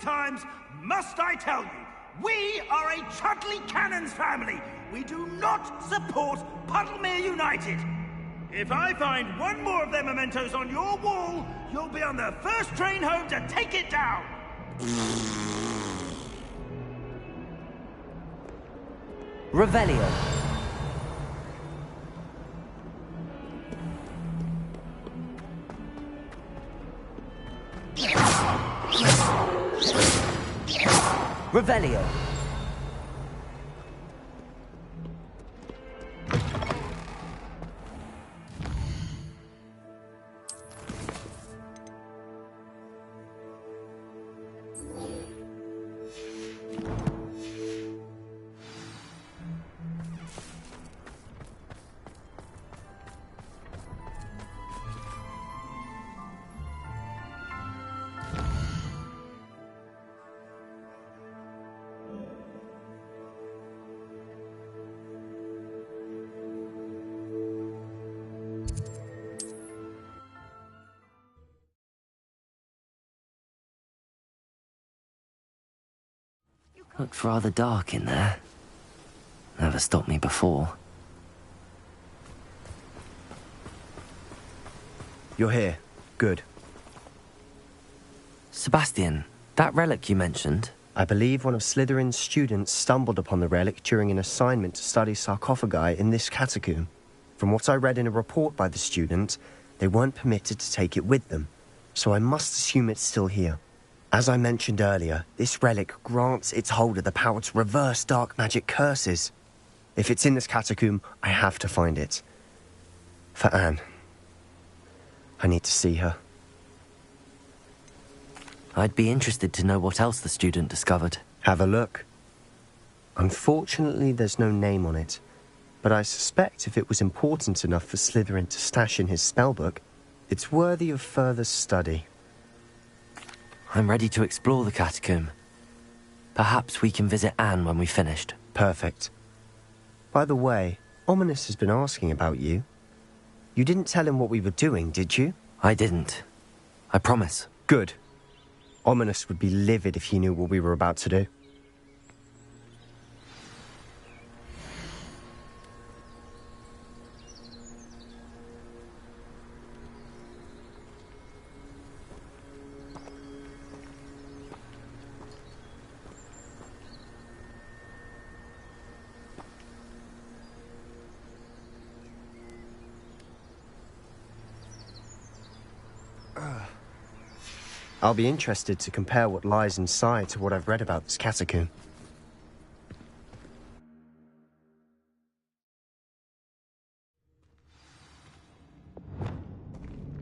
times must I tell you? We are a Chudley Cannons family. We do not support Puddlemere United. If I find one more of their mementos on your wall, you'll be on the first train home to take it down. Revelio. Revelio. Looked rather dark in there. Never stopped me before. You're here. Good. Sebastian, that relic you mentioned... I believe one of Slytherin's students stumbled upon the relic during an assignment to study sarcophagi in this catacomb. From what I read in a report by the student, they weren't permitted to take it with them, so I must assume it's still here. As I mentioned earlier, this relic grants its holder the power to reverse dark magic curses. If it's in this catacomb, I have to find it. For Anne. I need to see her. I'd be interested to know what else the student discovered. Have a look. Unfortunately, there's no name on it, but I suspect if it was important enough for Slytherin to stash in his spellbook, it's worthy of further study. I'm ready to explore the catacomb. Perhaps we can visit Anne when we've finished. Perfect. By the way, Ominous has been asking about you. You didn't tell him what we were doing, did you? I didn't. I promise. Good. Ominous would be livid if he knew what we were about to do. I'll be interested to compare what lies inside to what I've read about this catacomb.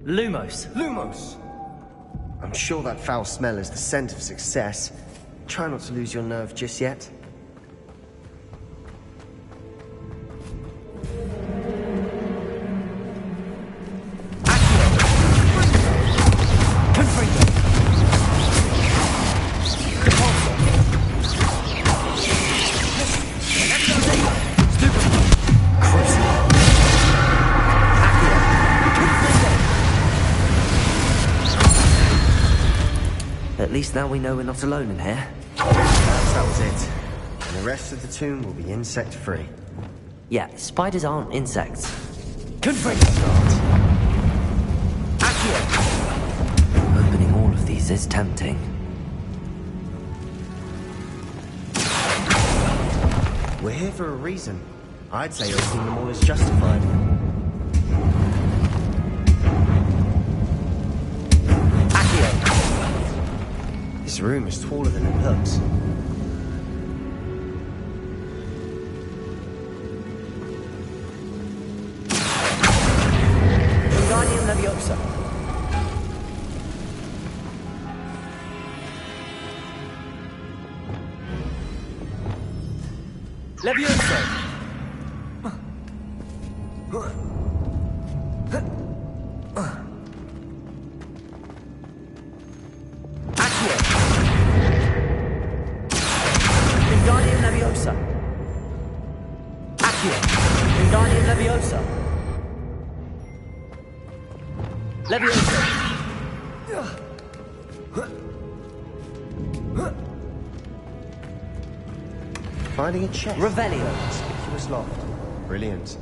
Lumos. Lumos! I'm sure that foul smell is the scent of success. Try not to lose your nerve just yet. At least now we know we're not alone in here. That was it. And the rest of the tomb will be insect-free. Yeah, spiders aren't insects. Confringo! Opening all of these is tempting. We're here for a reason. I'd say opening them all is justified. This room is taller than it looks. Guardian Leviosa. Leviosa! Wingardium Leviosa. Accio. Wingardium Leviosa. Leviosa. Finding a chest. Revelio. Conspicuous loft. Brilliant.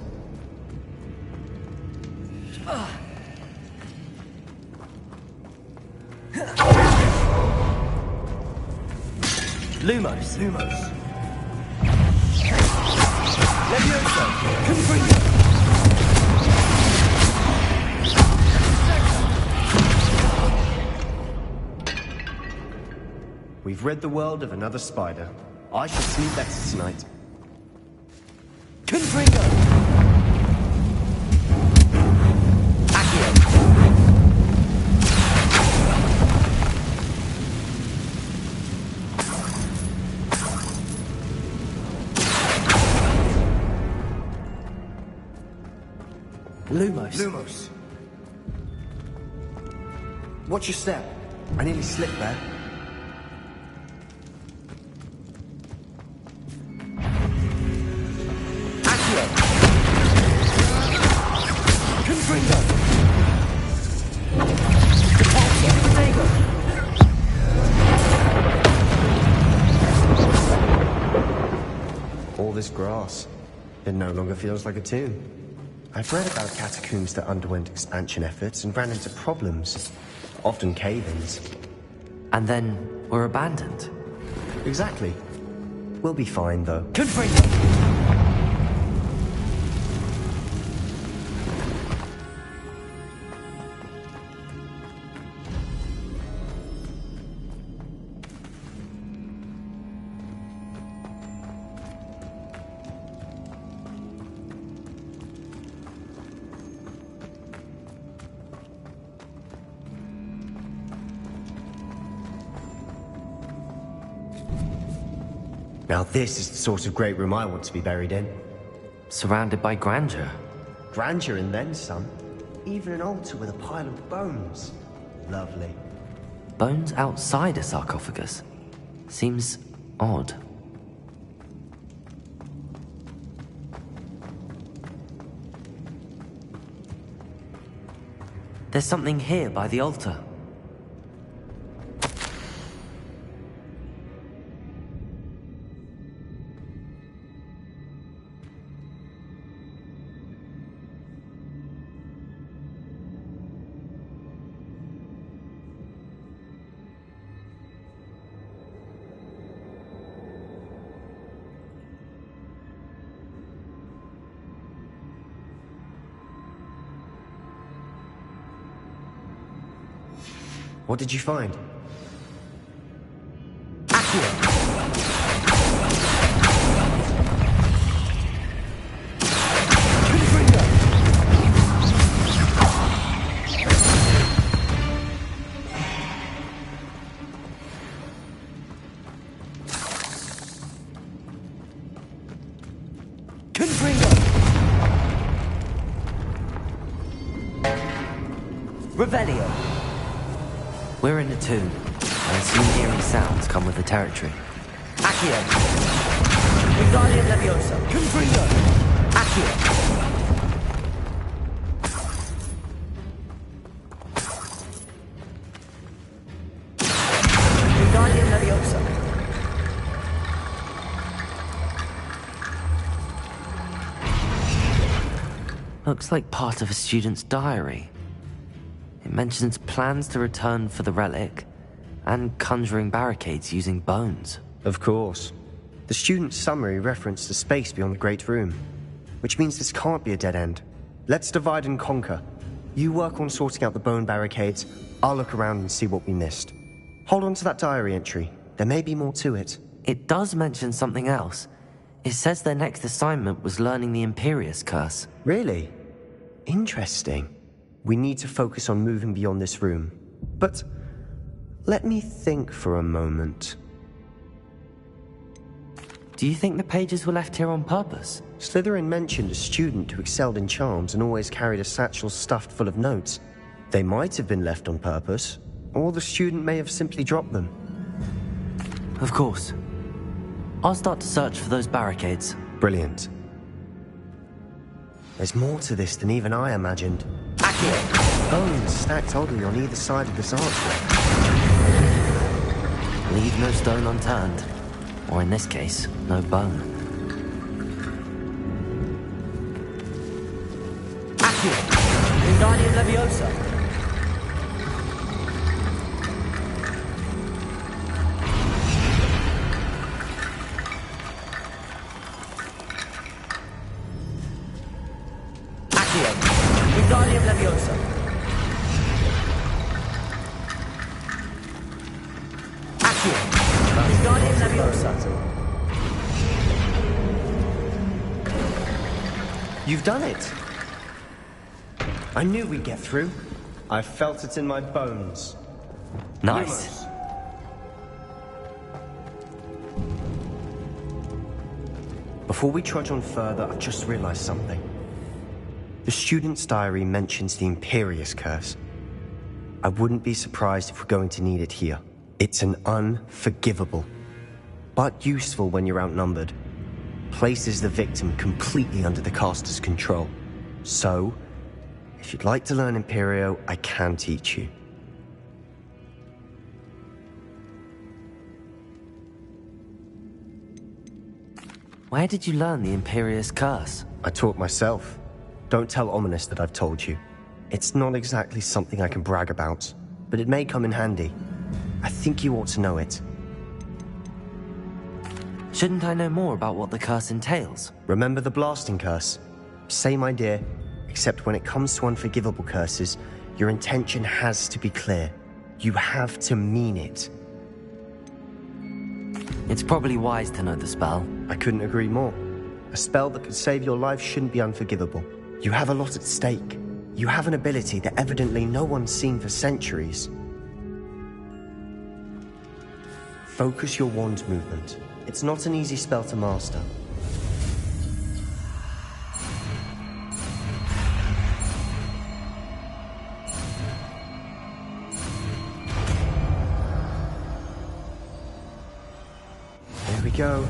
Lumos. Levioso. Confringo. We've rid the world of another spider. I shall sleep better tonight. Confringo. Accio. Lumos. Watch your step. I nearly slipped there. Accio. Confringo. All this grass. It no longer feels like a tomb. I've read about catacombs that underwent expansion efforts and ran into problems. Often cave-ins. And then were abandoned. Exactly. We'll be fine, though. Confringo. Now this is the sort of great room I want to be buried in. Surrounded by grandeur. Grandeur and then some. Even an altar with a pile of bones. Lovely. Bones outside a sarcophagus. Seems odd. There's something here by the altar. What did you find? Revelio. We're in the tomb. I assume eerie sounds come with the territory. Accio. Wingardium Leviosa. Confringo. Accio. Wingardium Leviosa. Looks like part of a student's diary. It mentions plans to return for the relic and conjuring barricades using bones. Of course. The student's summary referenced a space beyond the Great Room, which means this can't be a dead end. Let's divide and conquer. You work on sorting out the bone barricades, I'll look around and see what we missed. Hold on to that diary entry. There may be more to it. It does mention something else. It says their next assignment was learning the Imperius Curse. Really? Interesting. We need to focus on moving beyond this room. But let me think for a moment. Do you think the pages were left here on purpose? Slytherin mentioned a student who excelled in charms and always carried a satchel stuffed full of notes. They might have been left on purpose, or the student may have simply dropped them. Of course. I'll start to search for those barricades. Brilliant. There's more to this than even I imagined. Bones stacked oddly on either side of this archway. leave no stone unturned. Or in this case, no bone. Accio! Wingardium Leviosa! Accio! Wingardium Leviosa! Accio! Wingardium Leviosa! You've done it! I knew we'd get through. I felt it in my bones. Nice. Lumos. Before we trudge on further, I've just realized something. The student's diary mentions the Imperious Curse. I wouldn't be surprised if we're going to need it here. It's an unforgivable, but useful when you're outnumbered. Places the victim completely under the caster's control. So, if you'd like to learn Imperio, I can teach you. Where did you learn the Imperious Curse? I taught myself. Don't tell Ominous that I've told you. It's not exactly something I can brag about, but it may come in handy. I think you ought to know it. Shouldn't I know more about what the curse entails? Remember the blasting curse? Same idea, except when it comes to unforgivable curses, your intention has to be clear. You have to mean it. It's probably wise to know the spell. I couldn't agree more. A spell that could save your life shouldn't be unforgivable. You have a lot at stake. You have an ability that evidently no one's seen for centuries. Focus your wand movement. It's not an easy spell to master. There we go.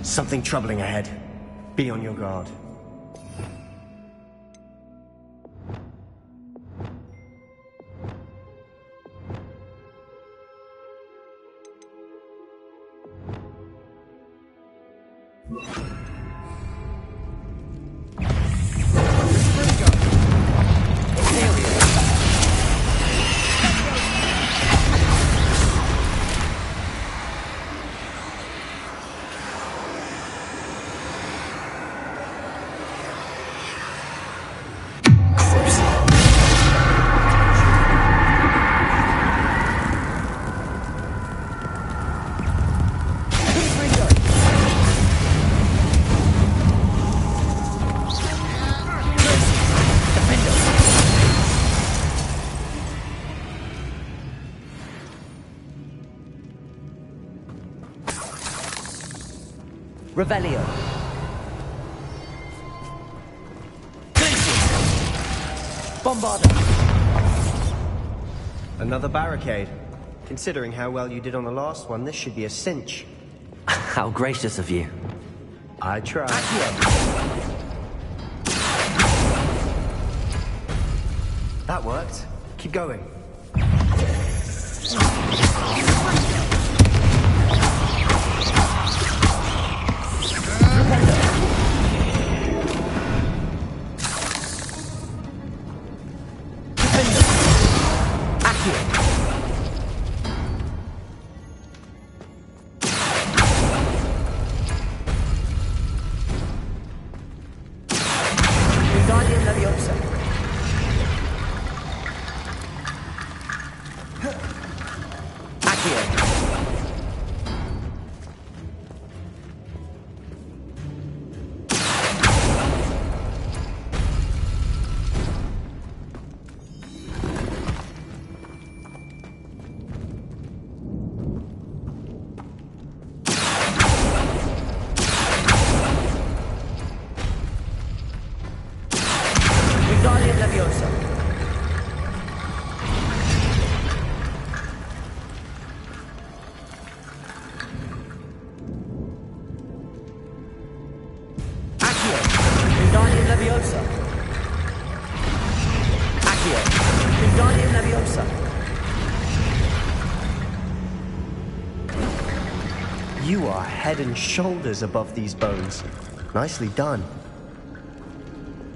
Something troubling ahead. Be on your guard. Revelio. Bombarda. Another barricade. Considering how well you did on the last one, this should be a cinch. How gracious of you. I tried. That worked. Keep going. Wingardium Leviosa. Accio. You are head and shoulders above these bones. Nicely done.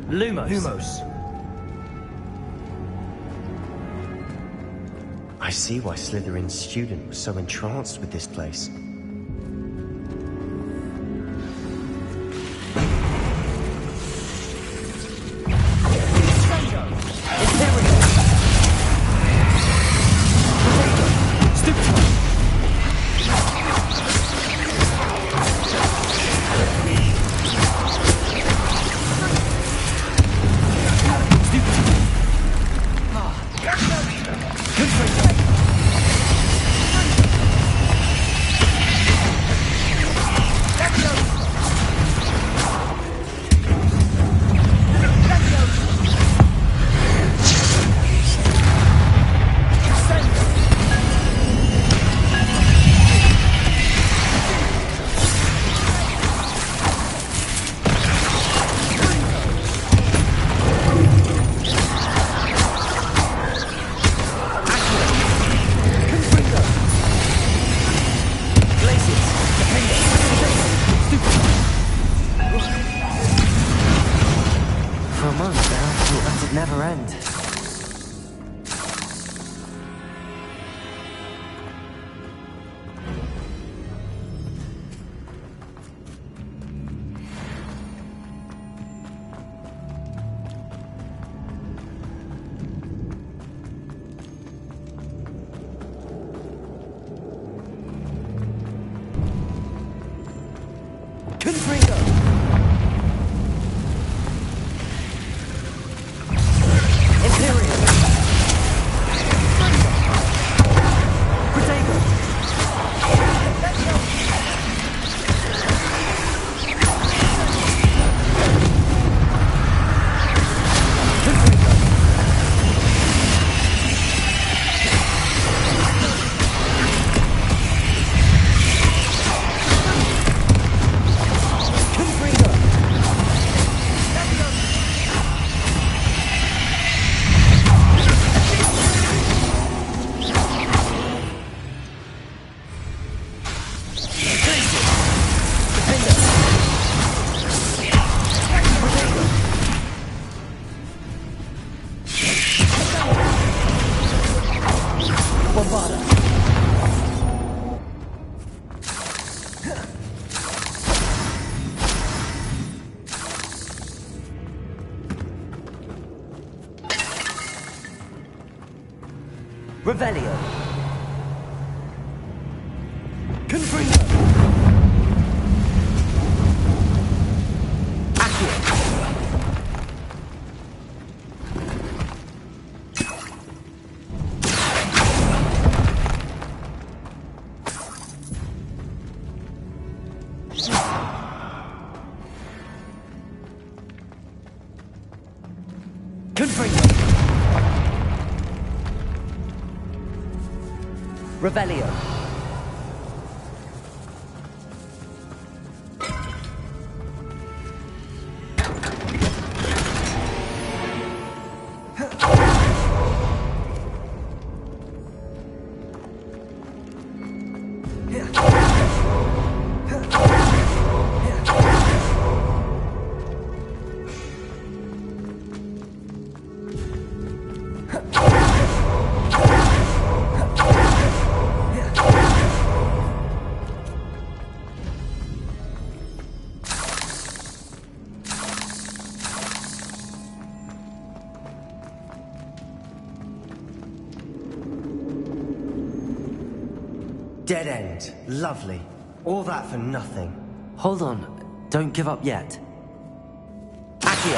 Lumos. I see why Slytherin's student was so entranced with this place. Never end. Revelio. Confringo. Revelio. Dead end. Lovely. All that for nothing. Hold on. Don't give up yet. Accio.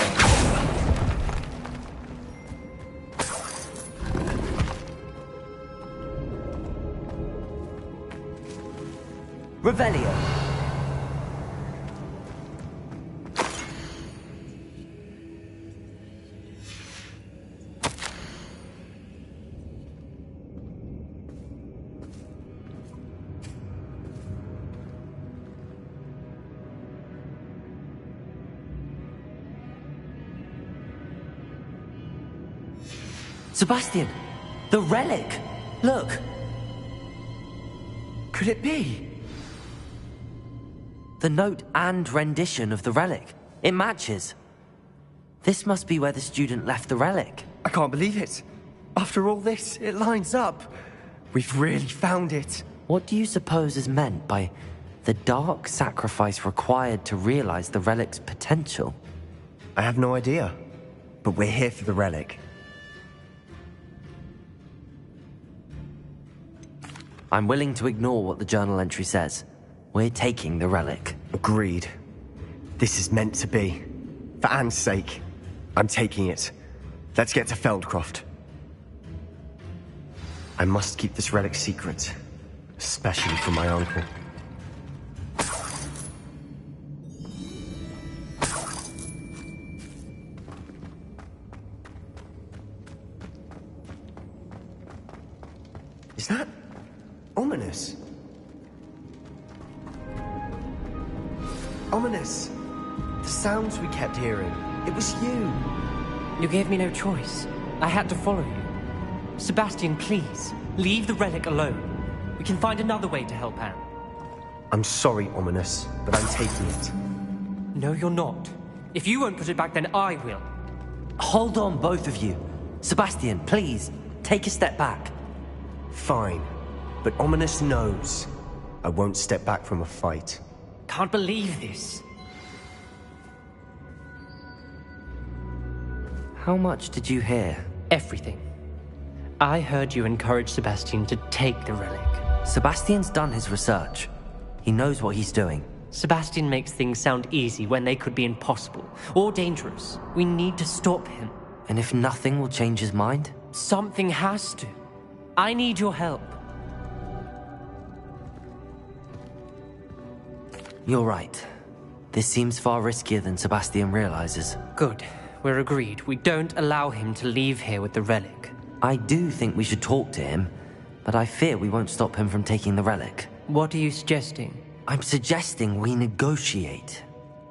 Revelio. Sebastian! The relic! Look! Could it be? The note and rendition of the relic. It matches. This must be where the student left the relic. I can't believe it. After all this, it lines up. We've really found it. What do you suppose is meant by the dark sacrifice required to realize the relic's potential? I have no idea, but we're here for the relic. I'm willing to ignore what the journal entry says. We're taking the relic. Agreed. This is meant to be. For Anne's sake, I'm taking it. Let's get to Feldcroft. I must keep this relic secret, especially from my uncle. Is that ominous? Ominous! The sounds we kept hearing. It was you. You gave me no choice. I had to follow you. Sebastian, please, leave the relic alone. We can find another way to help Anne. I'm sorry, Ominous, but I'm taking it. No, you're not. If you won't put it back, then I will. Hold on, both of you. Sebastian, please, take a step back. Fine, but Ominous knows I won't step back from a fight. Can't believe this. How much did you hear? Everything. I heard you encourage Sebastian to take the relic. Sebastian's done his research. He knows what he's doing. Sebastian makes things sound easy when they could be impossible or dangerous. We need to stop him. And if nothing will change his mind? Something has to. I need your help. You're right. This seems far riskier than Sebastian realizes. Good. We're agreed. We don't allow him to leave here with the relic. I do think we should talk to him, but I fear we won't stop him from taking the relic. What are you suggesting? I'm suggesting we negotiate.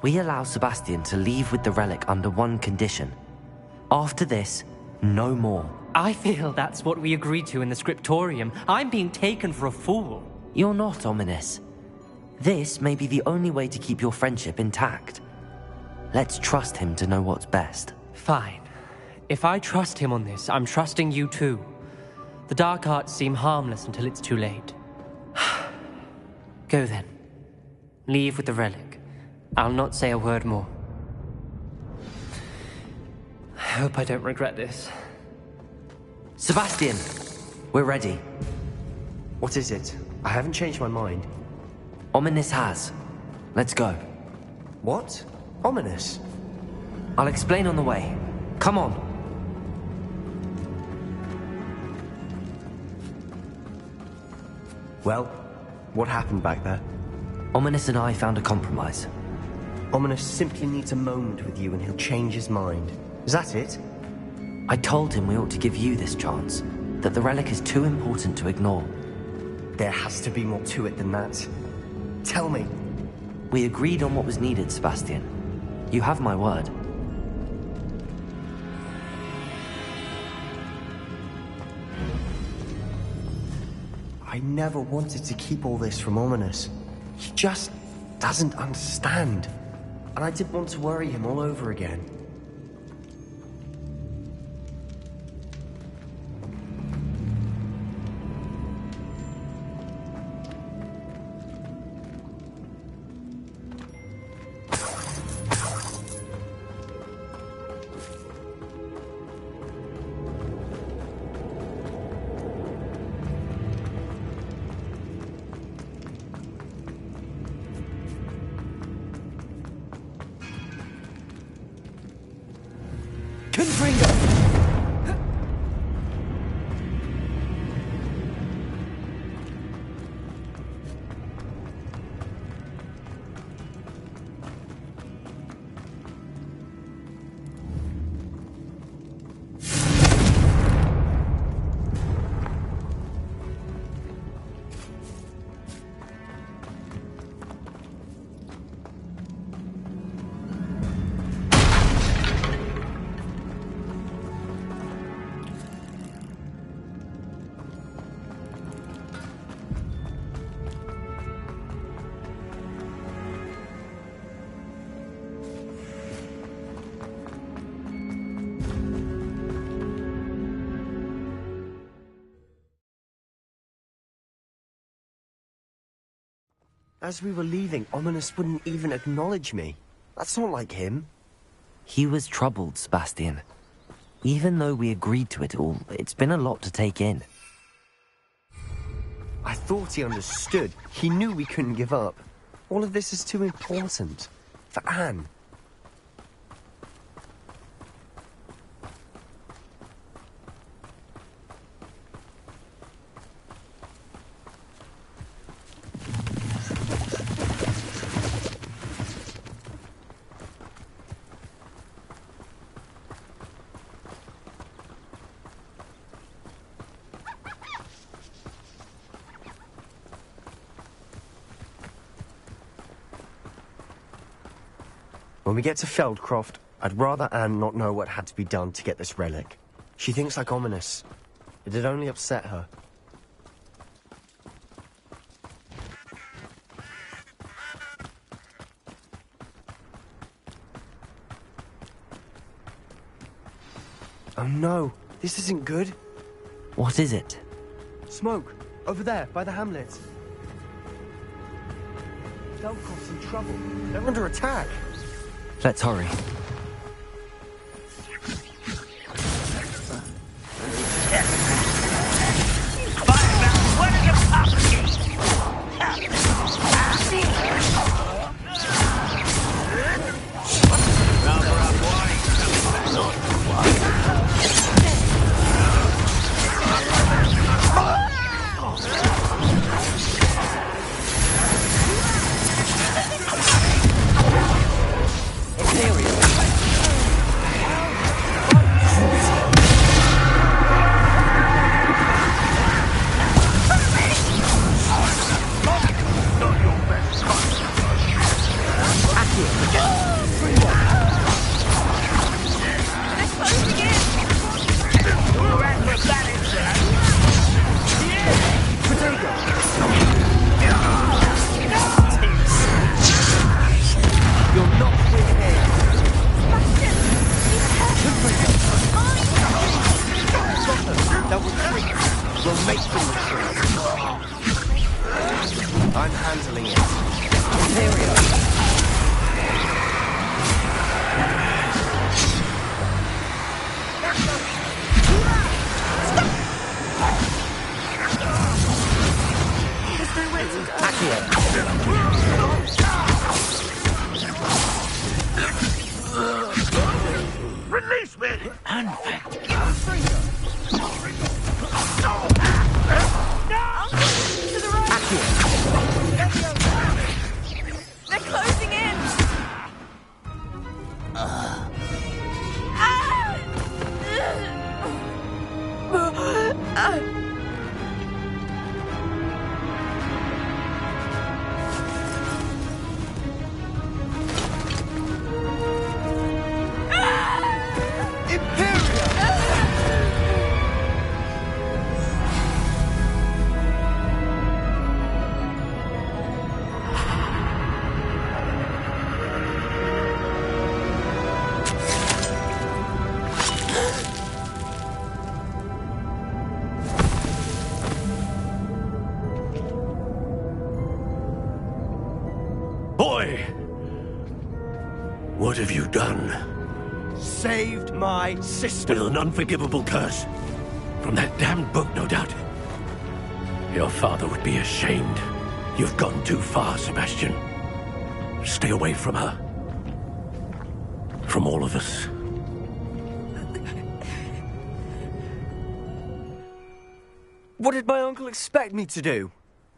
We allow Sebastian to leave with the relic under one condition. After this, no more. I feel that's what we agreed to in the scriptorium. I'm being taken for a fool. You're not, Ominous. This may be the only way to keep your friendship intact. Let's trust him to know what's best. Fine. If I trust him on this, I'm trusting you too. The dark arts seem harmless until it's too late. Go then. Leave with the relic. I'll not say a word more. I hope I don't regret this. Sebastian! We're ready. What is it? I haven't changed my mind. Ominous has. Let's go. What? Ominous? I'll explain on the way. Come on. Well, what happened back there? Ominous and I found a compromise. Ominous simply needs a moment with you and he'll change his mind. Is that it? I told him we ought to give you this chance, that the relic is too important to ignore. There has to be more to it than that. Tell me. We agreed on what was needed, Sebastian. You have my word. I never wanted to keep all this from Ominous. He just doesn't understand. And I didn't want to worry him all over again. As we were leaving, Ominous wouldn't even acknowledge me. That's not like him. He was troubled, Sebastian. Even though we agreed to it all, it's been a lot to take in. I thought he understood. He knew we couldn't give up. All of this is too important. For Anne. When we get to Feldcroft, I'd rather Anne not know what had to be done to get this relic. She thinks like Ominous. It'd only upset her. Oh no, this isn't good. What is it? Smoke, over there, by the hamlet. Feldcroft's in trouble. They're under attack. Let's hurry. I'm handling it. Release me! They're closing in! Boy! What have you done? Saved my sister. With an unforgivable curse. From that damned book, no doubt. Your father would be ashamed. You've gone too far, Sebastian. Stay away from her. From all of us. What did my uncle expect me to do?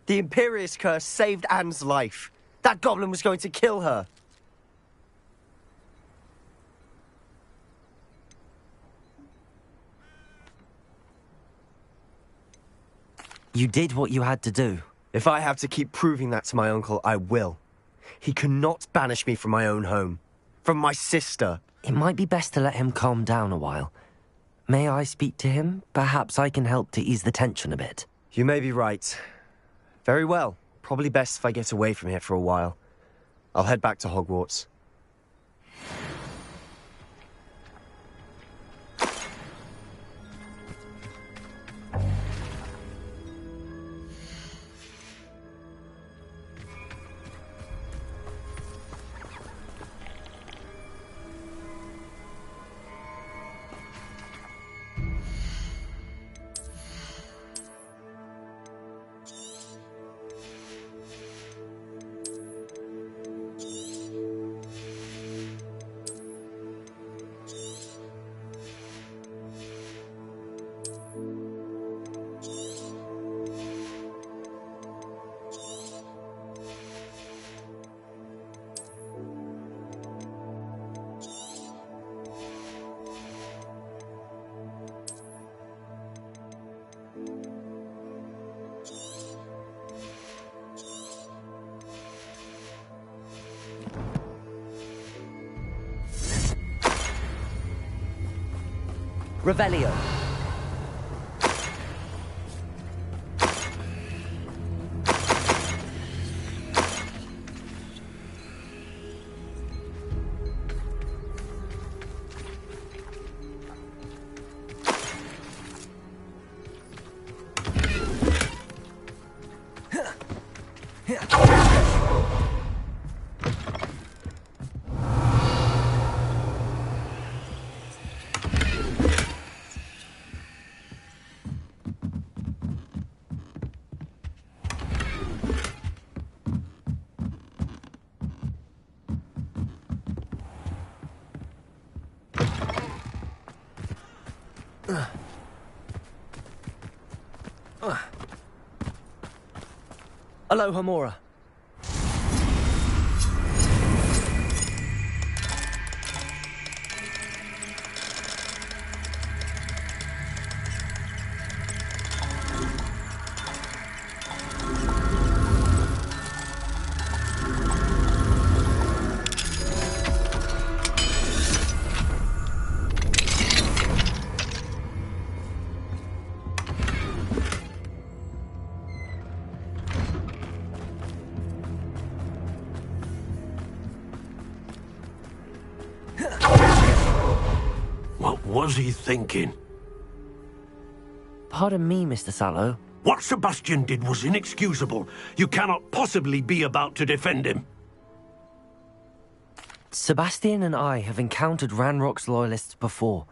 The Imperious curse saved Anne's life. That goblin was going to kill her. You did what you had to do. If I have to keep proving that to my uncle, I will. He cannot banish me from my own home. From my sister. It might be best to let him calm down a while. May I speak to him? Perhaps I can help to ease the tension a bit. You may be right. Very well. Probably best if I get away from here for a while. I'll head back to Hogwarts. Revelio. Aloha Mora. What was he thinking? Pardon me, Mr. Sallow. What Sebastian did was inexcusable. You cannot possibly be about to defend him. Sebastian and I have encountered Ranrock's loyalists before.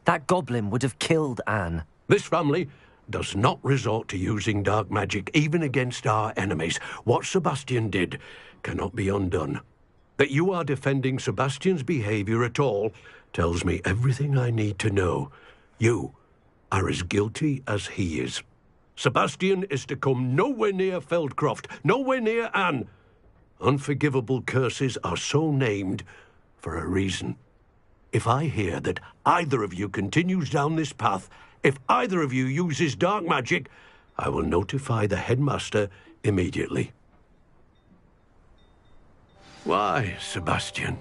That goblin would have killed Anne. This family does not resort to using dark magic, even against our enemies. What Sebastian did cannot be undone. That you are defending Sebastian's behavior at all tells me everything I need to know. You are as guilty as he is. Sebastian is to come nowhere near Feldcroft, nowhere near Anne. Unforgivable curses are so named for a reason. If I hear that either of you continues down this path, if either of you uses dark magic, I will notify the headmaster immediately. Why, Sebastian?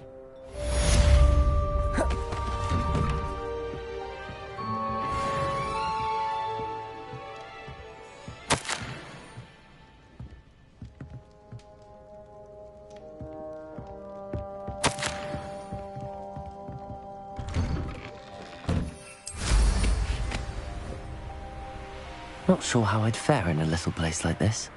Not sure how I'd fare in a little place like this.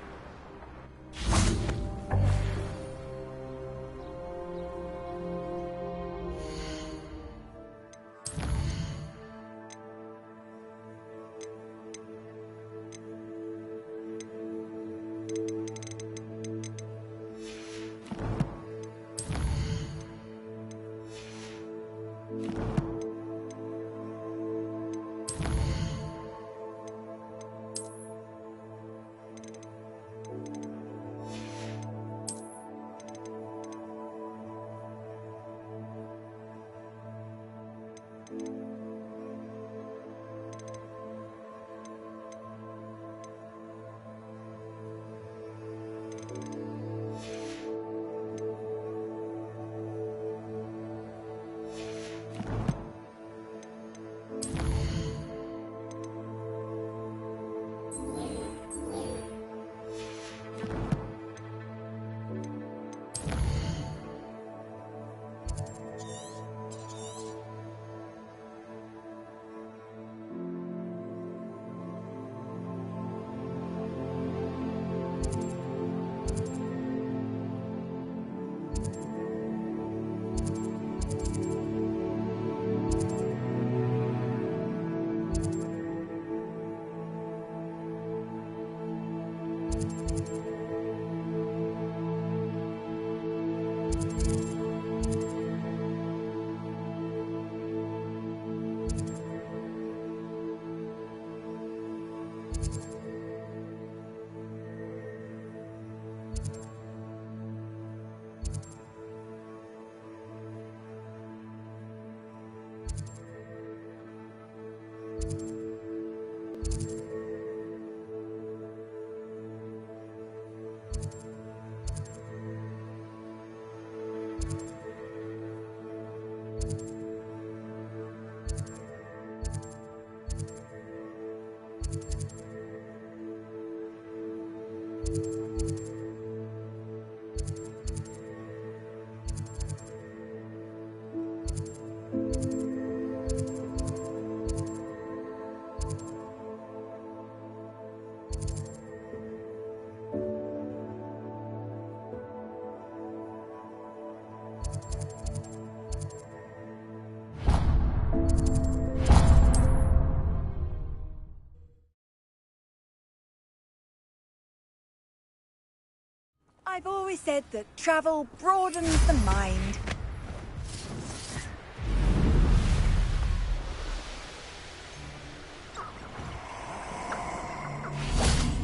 I've always said that travel broadens the mind.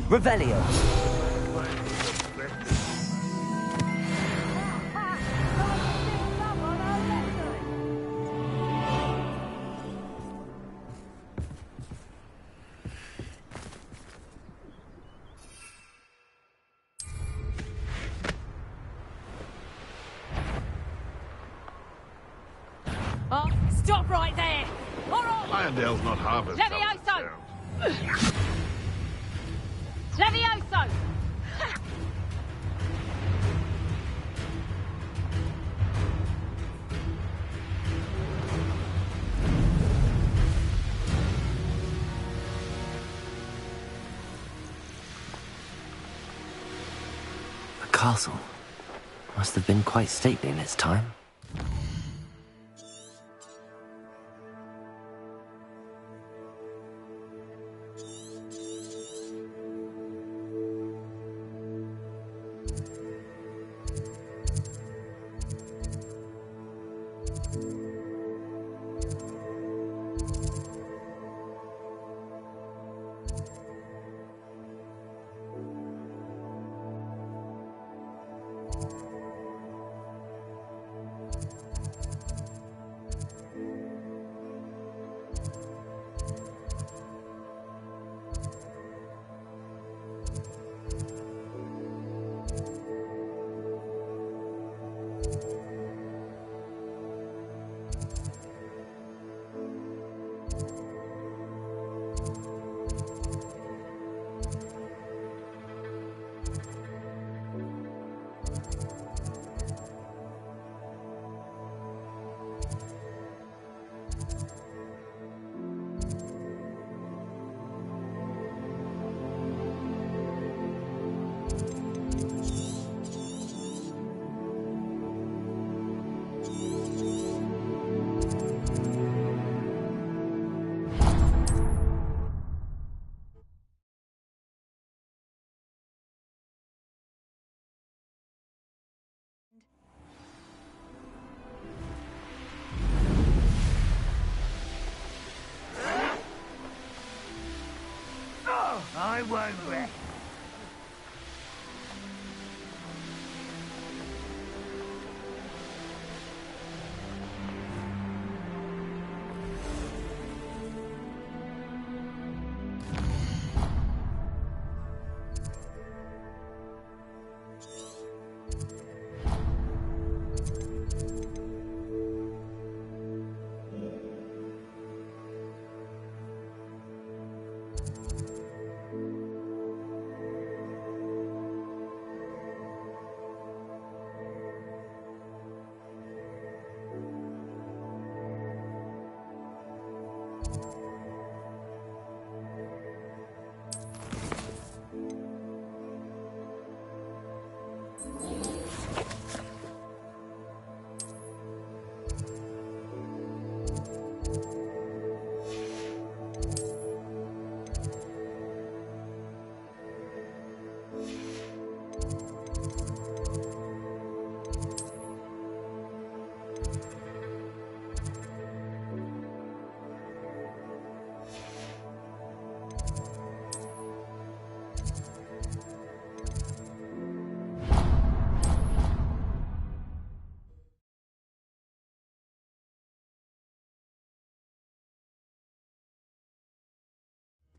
Revelio. Oh, stop right there! All right! Irondale's not half as Levioso! Levioso! The castle must have been quite stately in its time. I won't rest.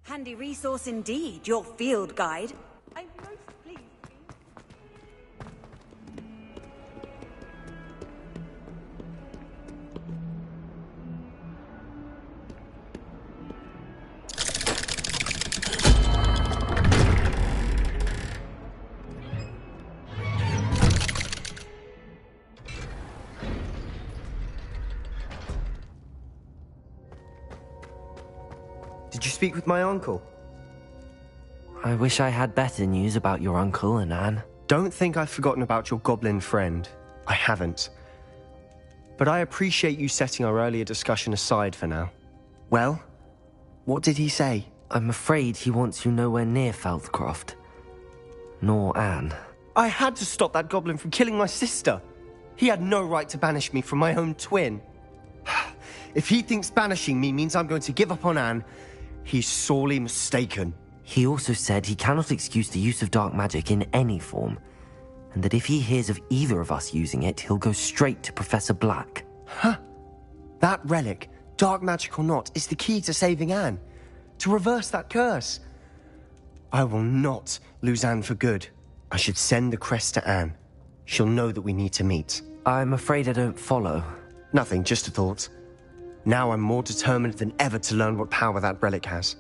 Handy resource indeed, your field guide. I'm most pleased. Did you speak with my uncle? I wish I had better news about your uncle and Anne. Don't think I've forgotten about your goblin friend. I haven't. But I appreciate you setting our earlier discussion aside for now. Well, what did he say? I'm afraid he wants you nowhere near Feldcroft. Nor Anne. I had to stop that goblin from killing my sister. He had no right to banish me from my own twin. If he thinks banishing me means I'm going to give up on Anne, he's sorely mistaken. He also said he cannot excuse the use of dark magic in any form, and that if he hears of either of us using it, he'll go straight to Professor Black. Huh? That relic, dark magic or not, is the key to saving Anne. To reverse that curse. I will not lose Anne for good. I should send the crest to Anne. She'll know that we need to meet. I'm afraid I don't follow. Nothing, just a thought. Now I'm more determined than ever to learn what power that relic has.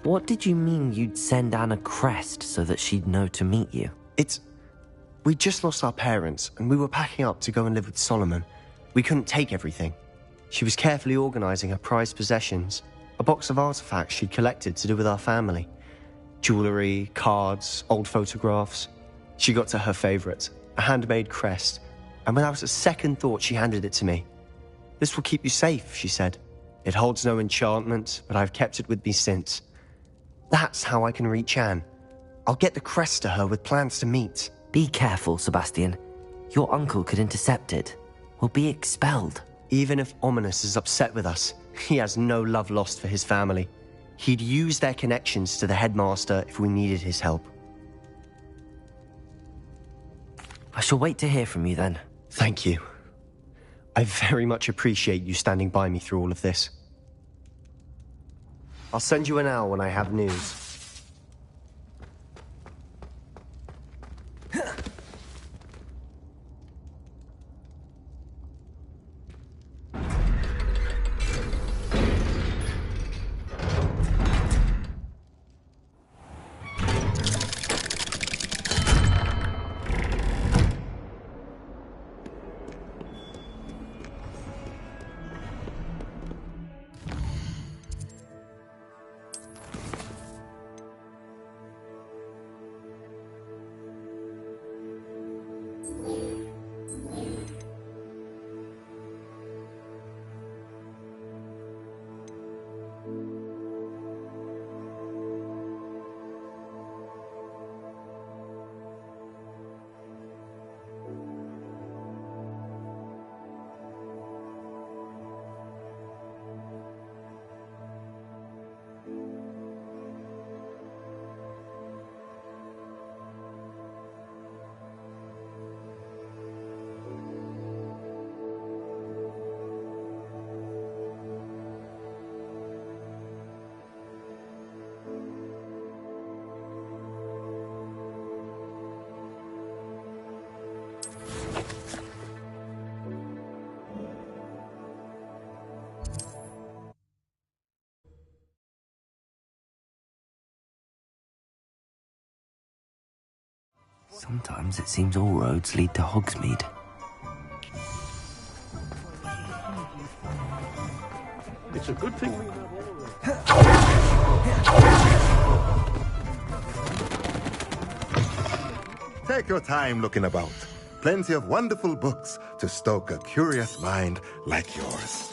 What did you mean you'd send Anne a crest so that she'd know to meet you? We just lost our parents, and we were packing up to go and live with Solomon. We couldn't take everything. She was carefully organizing her prized possessions, a box of artifacts she'd collected to do with our family. Jewelry, cards, old photographs. She got to her favorite, a handmade crest, and without a second thought, she handed it to me. "This will keep you safe," she said. "It holds no enchantment, but I've kept it with me since. That's how I can reach Anne. I'll get the crest to her with plans to meet." Be careful, Sebastian. Your uncle could intercept it. We'll be expelled. Even if Ominous is upset with us, he has no love lost for his family. He'd use their connections to the headmaster if we needed his help. I shall wait to hear from you then. Thank you. I very much appreciate you standing by me through all of this. I'll send you an owl when I have news. Sometimes it seems all roads lead to Hogsmeade. It's a good thing we have all. Take your time looking about. Plenty of wonderful books to stoke a curious mind like yours.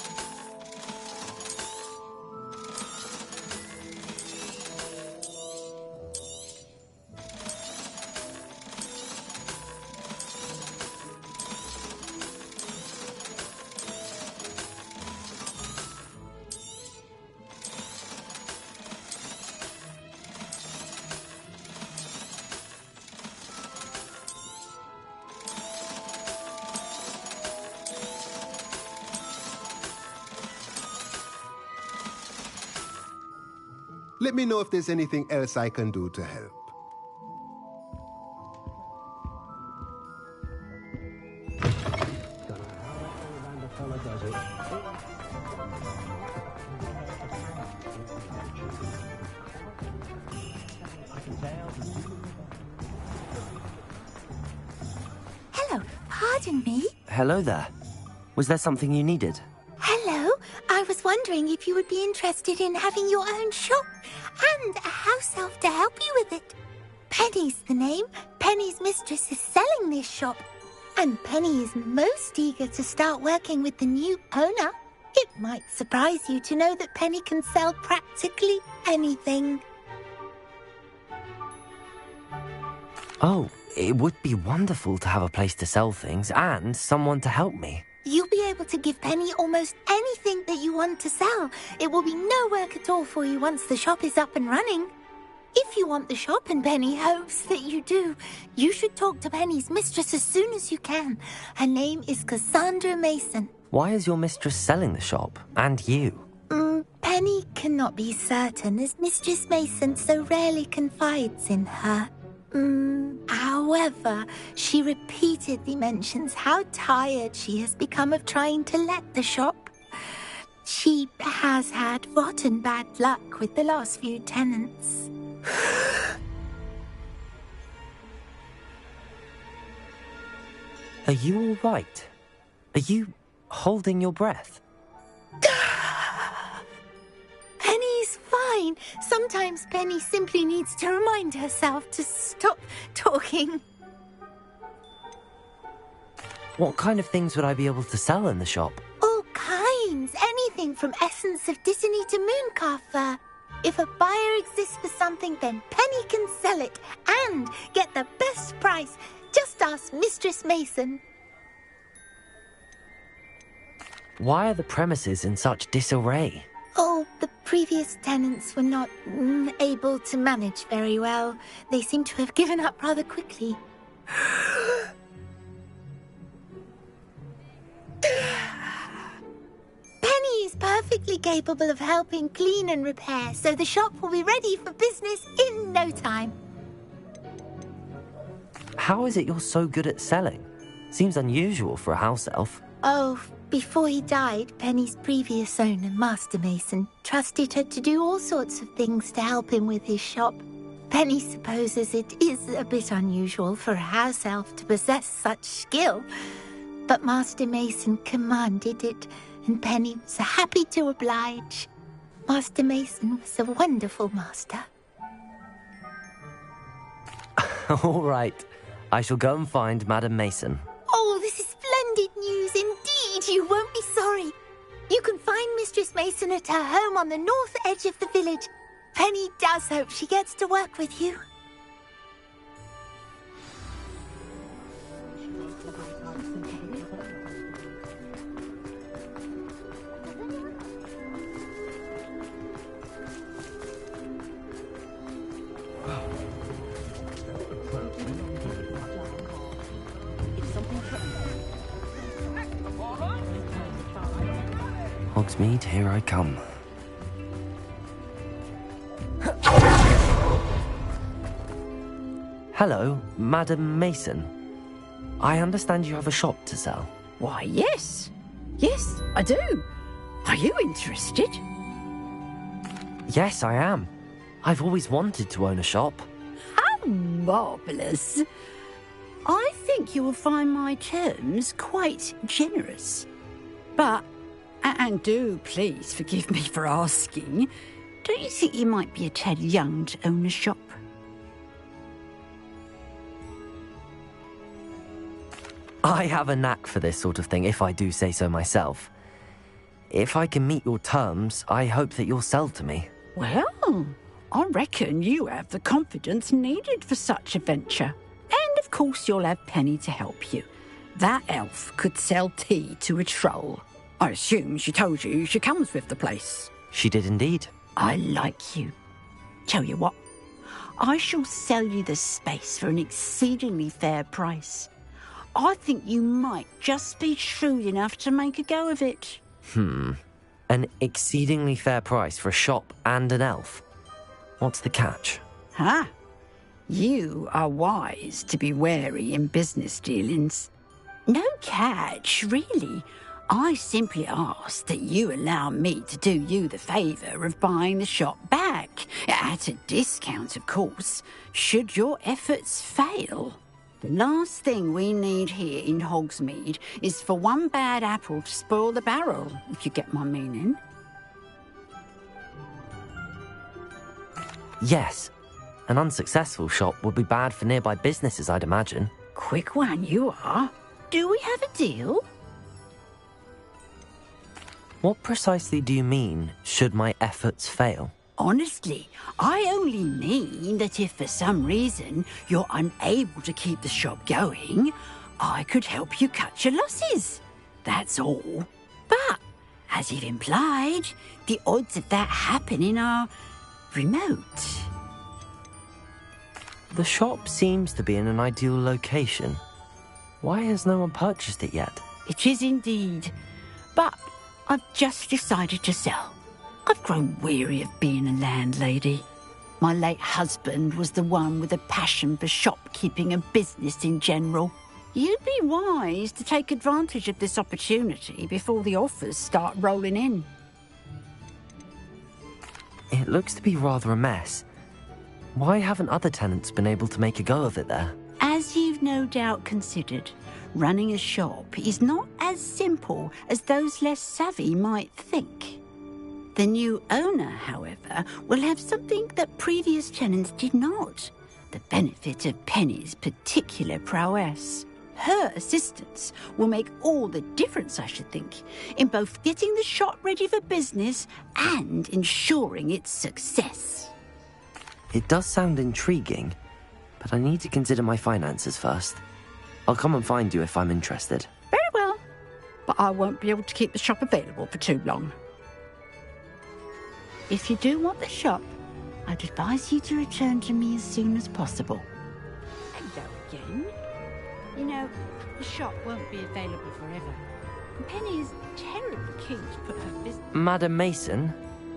Let me know if there's anything else I can do to help. Hello, pardon me? Hello there. Was there something you needed? Hello, I was wondering if you would be interested in having your own shop and a house elf to help you with it. Penny's the name. Penny's mistress is selling this shop, and Penny is most eager to start working with the new owner. It might surprise you to know that Penny can sell practically anything. Oh, it would be wonderful to have a place to sell things and someone to help me. You'll be able to give Penny almost anything that you want to sell. It will be no work at all for you once the shop is up and running. If you want the shop, and Penny hopes that you do, you should talk to Penny's mistress as soon as you can. Her name is Cassandra Mason. Why is your mistress selling the shop? And you? Penny cannot be certain, as Mistress Mason so rarely confides in her. However, she repeatedly mentions how tired she has become of trying to let the shop. She has had rotten bad luck with the last few tenants. Are you all right? Are you holding your breath? Penny's fine. Sometimes Penny simply needs to remind herself to stop talking. What kind of things would I be able to sell in the shop? All kinds. Anything from essence of Disney to mooncalf fur. If a buyer exists for something, then Penny can sell it and get the best price. Just ask Mistress Mason. Why are the premises in such disarray? Oh, the previous tenants were not able to manage very well. They seem to have given up rather quickly. Penny is perfectly capable of helping clean and repair, so the shop will be ready for business in no time. How is it you're so good at selling? Seems unusual for a house elf. Oh, before he died, Penny's previous owner, Master Mason, trusted her to do all sorts of things to help him with his shop. Penny supposes it is a bit unusual for a house elf to possess such skill, but Master Mason commanded it, and Penny was happy to oblige. Master Mason was a wonderful master. All right. I shall go and find Madam Mason. Oh, this is splendid news indeed. You won't be sorry. You can find Mistress Mason at her home on the north edge of the village. Penny does hope she gets to work with you. Hogsmeade, here I come. Hello, Madam Mason. I understand you have a shop to sell. Why, yes. Yes, I do. Are you interested? Yes, I am. I've always wanted to own a shop. How marvellous. I think you will find my terms quite generous. But, and do please forgive me for asking, don't you think you might be a tad young to own a shop? I have a knack for this sort of thing, if I do say so myself. If I can meet your terms, I hope that you'll sell to me. Well, I reckon you have the confidence needed for such a venture. And of course you'll have Penny to help you. That elf could sell tea to a troll. I assume she told you she comes with the place. She did indeed. I like you. Tell you what, I shall sell you the space for an exceedingly fair price. I think you might just be shrewd enough to make a go of it. An exceedingly fair price for a shop and an elf. What's the catch? Huh? You are wise to be wary in business dealings. No catch, really. I simply ask that you allow me to do you the favour of buying the shop back, at a discount, of course, should your efforts fail. The last thing we need here in Hogsmeade is for one bad apple to spoil the barrel, if you get my meaning. Yes. An unsuccessful shop would be bad for nearby businesses, I'd imagine. Quick one you are. Do we have a deal? What precisely do you mean, should my efforts fail? Honestly, I only mean that if for some reason you're unable to keep the shop going, I could help you cut your losses. That's all. But, as you've implied, the odds of that happening are remote. The shop seems to be in an ideal location. Why has no one purchased it yet? It is indeed. But I've just decided to sell. I've grown weary of being a landlady. My late husband was the one with a passion for shopkeeping and business in general. You'd be wise to take advantage of this opportunity before the offers start rolling in. It looks to be rather a mess. Why haven't other tenants been able to make a go of it there? As you've no doubt considered, running a shop is not as simple as those less savvy might think. The new owner, however, will have something that previous tenants did not. The benefit of Penny's particular prowess. Her assistance will make all the difference, I should think, in both getting the shop ready for business and ensuring its success. It does sound intriguing, but I need to consider my finances first. I'll come and find you if I'm interested. Very well, but I won't be able to keep the shop available for too long. If you do want the shop, I'd advise you to return to me as soon as possible. Hello again. You know, the shop won't be available forever. And Penny is terribly keen to put her business... Madam Mason,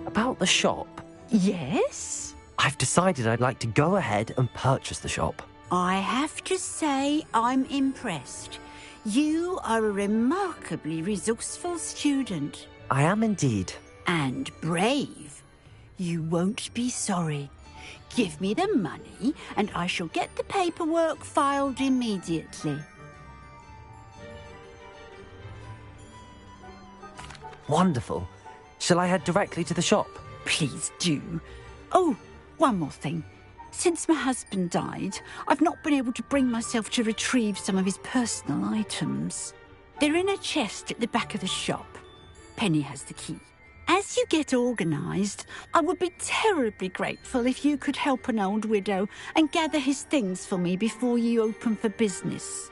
about the shop. Yes? I've decided I'd like to go ahead and purchase the shop. I have to say I'm impressed. You are a remarkably resourceful student. I am indeed. And brave. You won't be sorry. Give me the money, and I shall get the paperwork filed immediately. Wonderful. Shall I head directly to the shop? Please do. Oh, one more thing. Since my husband died, I've not been able to bring myself to retrieve some of his personal items. They're in a chest at the back of the shop. Penny has the key. As you get organised, I would be terribly grateful if you could help an old widow and gather his things for me before you open for business.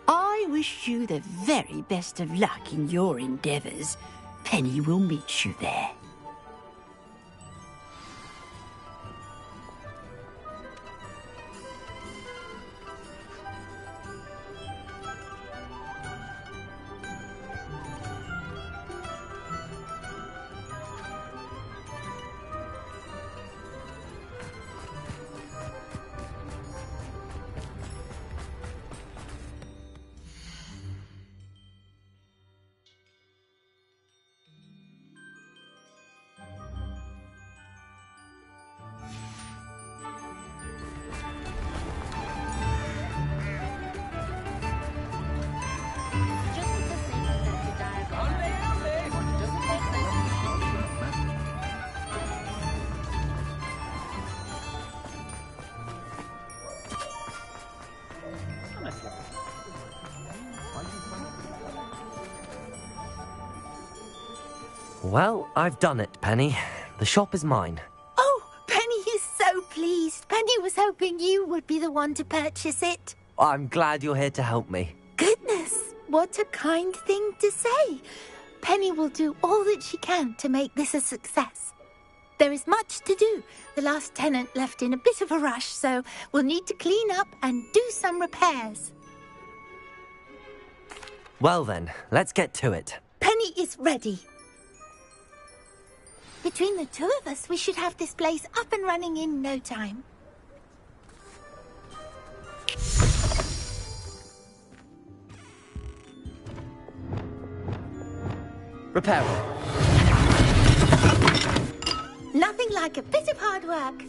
I wish you the very best of luck in your endeavours. Penny will meet you there. Well, I've done it, Penny. The shop is mine. Oh, Penny is so pleased. Penny was hoping you would be the one to purchase it. I'm glad you're here to help me. Goodness, what a kind thing to say. Penny will do all that she can to make this a success. There is much to do. The last tenant left in a bit of a rush, so we'll need to clean up and do some repairs. Well then, let's get to it. Penny is ready. Between the two of us, we should have this place up and running in no time. Repair. Nothing like a bit of hard work.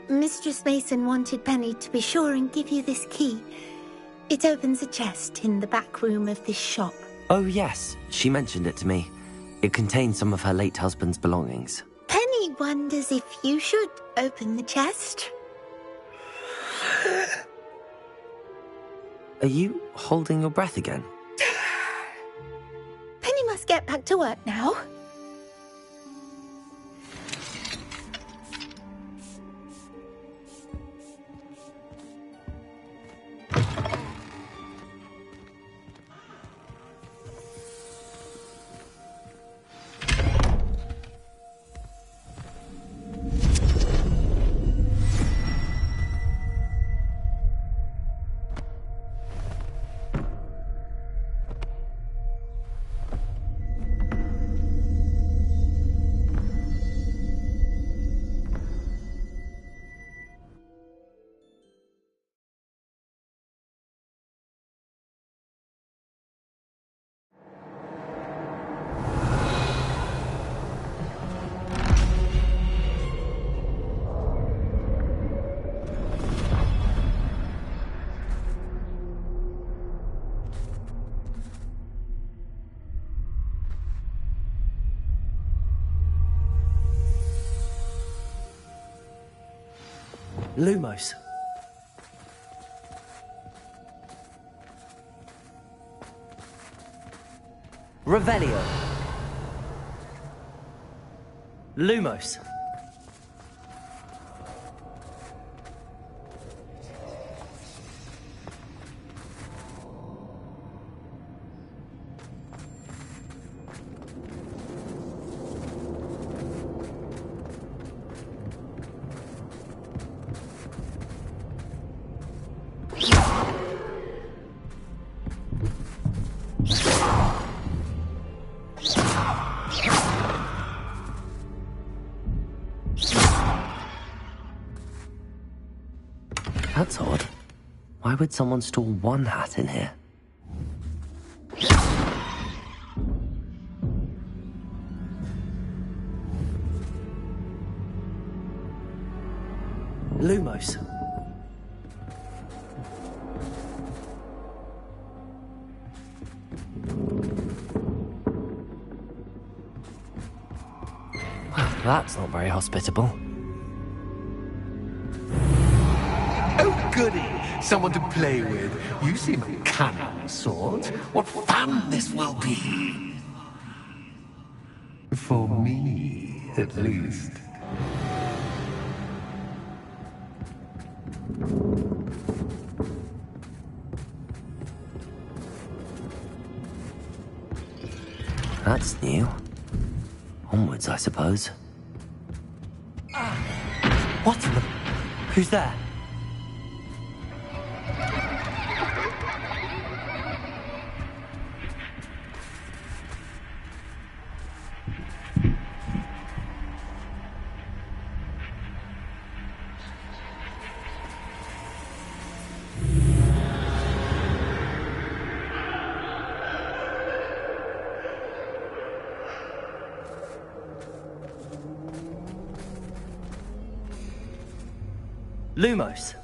Mistress Mason wanted Penny to be sure and give you this key. It opens a chest in the back room of this shop. Oh yes, she mentioned it to me. It contains some of her late husband's belongings. Penny wonders if you should open the chest. Are you holding your breath again? Penny must get back to work now. Lumos. Revelio. Lumos. That's odd. Why would someone store one hat in here? Lumos. Well, that's not very hospitable. Oh, goody! Someone to play with. You seem a cunning sort. What fun this will be! For me, at least. That's new. Onwards, I suppose. What in the... Who's there? Lumos.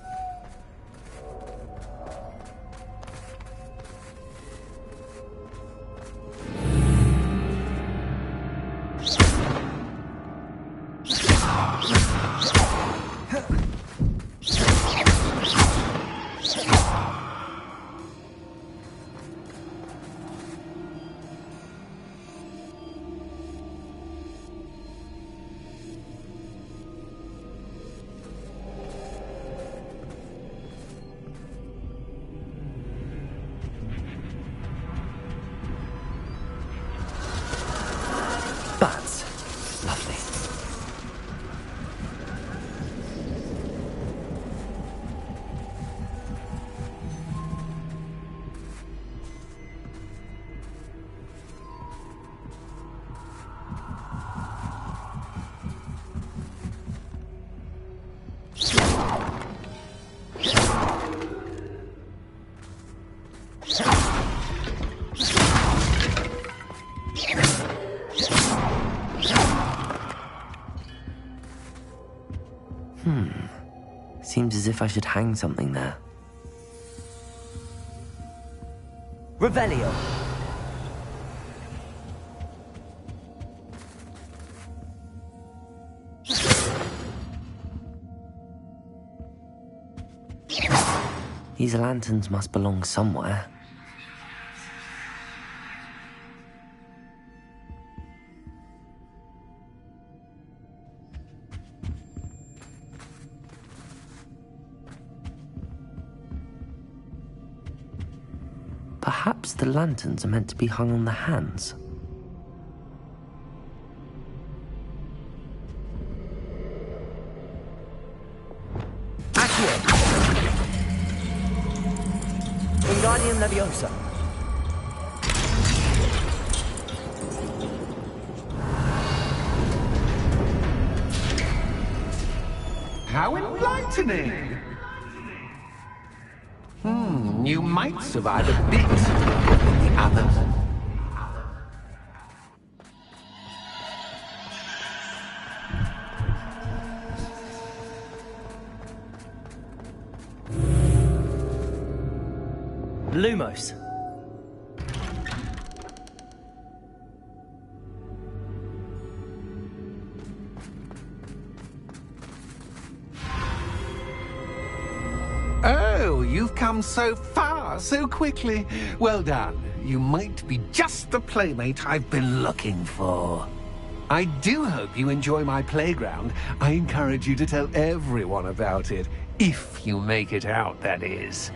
Bats. Lovely. Seems as if I should hang something there. Revelio. These lanterns must belong somewhere. Perhaps the lanterns are meant to be hung on the hands. Accio! Wingardium Leviosa. How enlightening! You might survive a bit with the others. Lumos. Oh, you've come so far, so quickly. Well done. You might be just the playmate I've been looking for. I do hope you enjoy my playground. I encourage you to tell everyone about it. If you make it out, that is.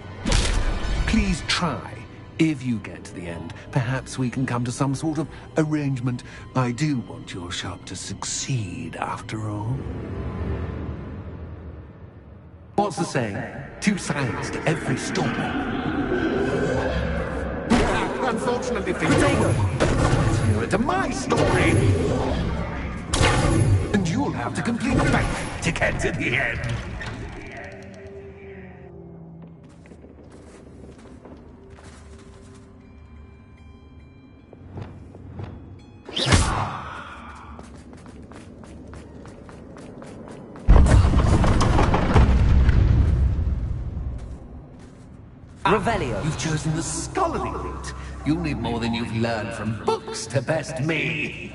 Please try. If you get to the end, perhaps we can come to some sort of arrangement. I do want your shop to succeed, after all. What's the saying? Two sides to every story. Unfortunately for you, let's hear it to my story. And you'll have to complete both to get to the end. Revelio. You've chosen the scholarly route. You'll need more than you've learned from books to best me.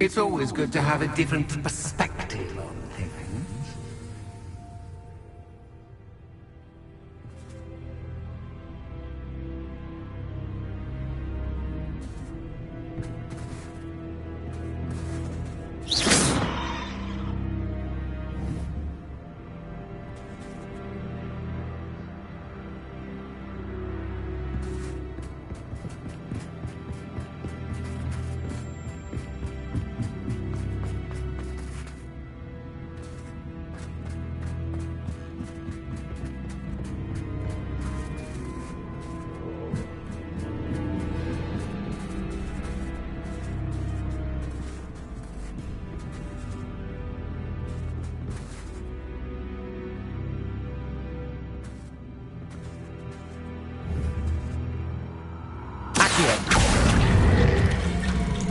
It's always good to have a different perspective on things.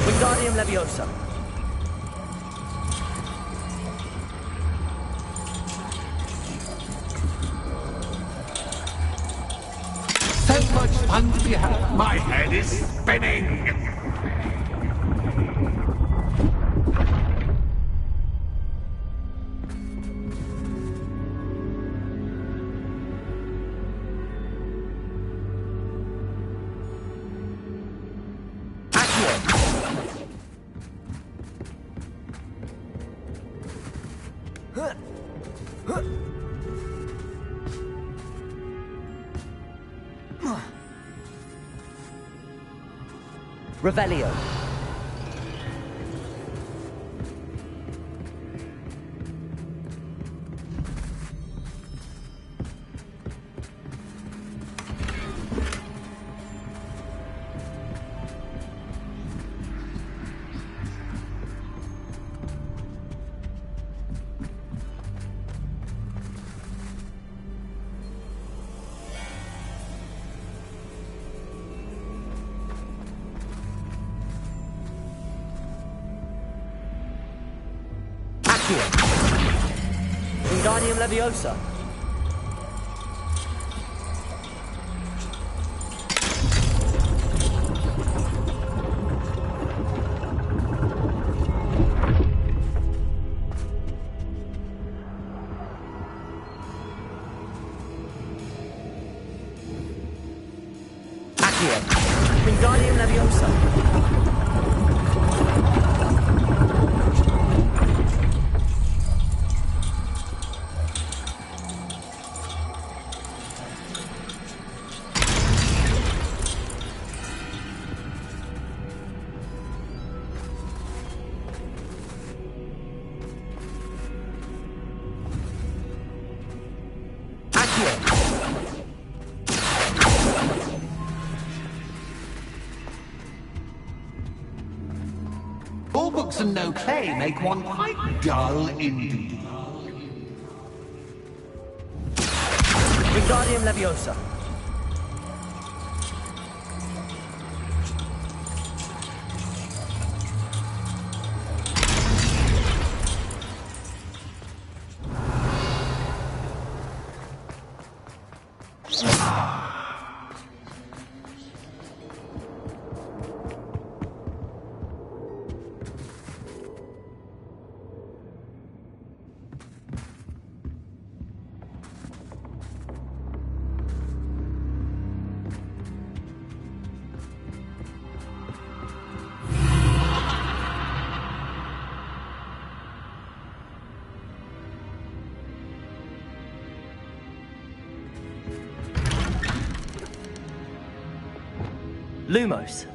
Wingardium Leviosa. So much fun to be had. My head is spinning. Revelio. Accio. Wingardium Leviosa. Accio. Wingardium Leviosa. All books and no play make one quite dull indeed. Wingardium Leviosa. Lumos.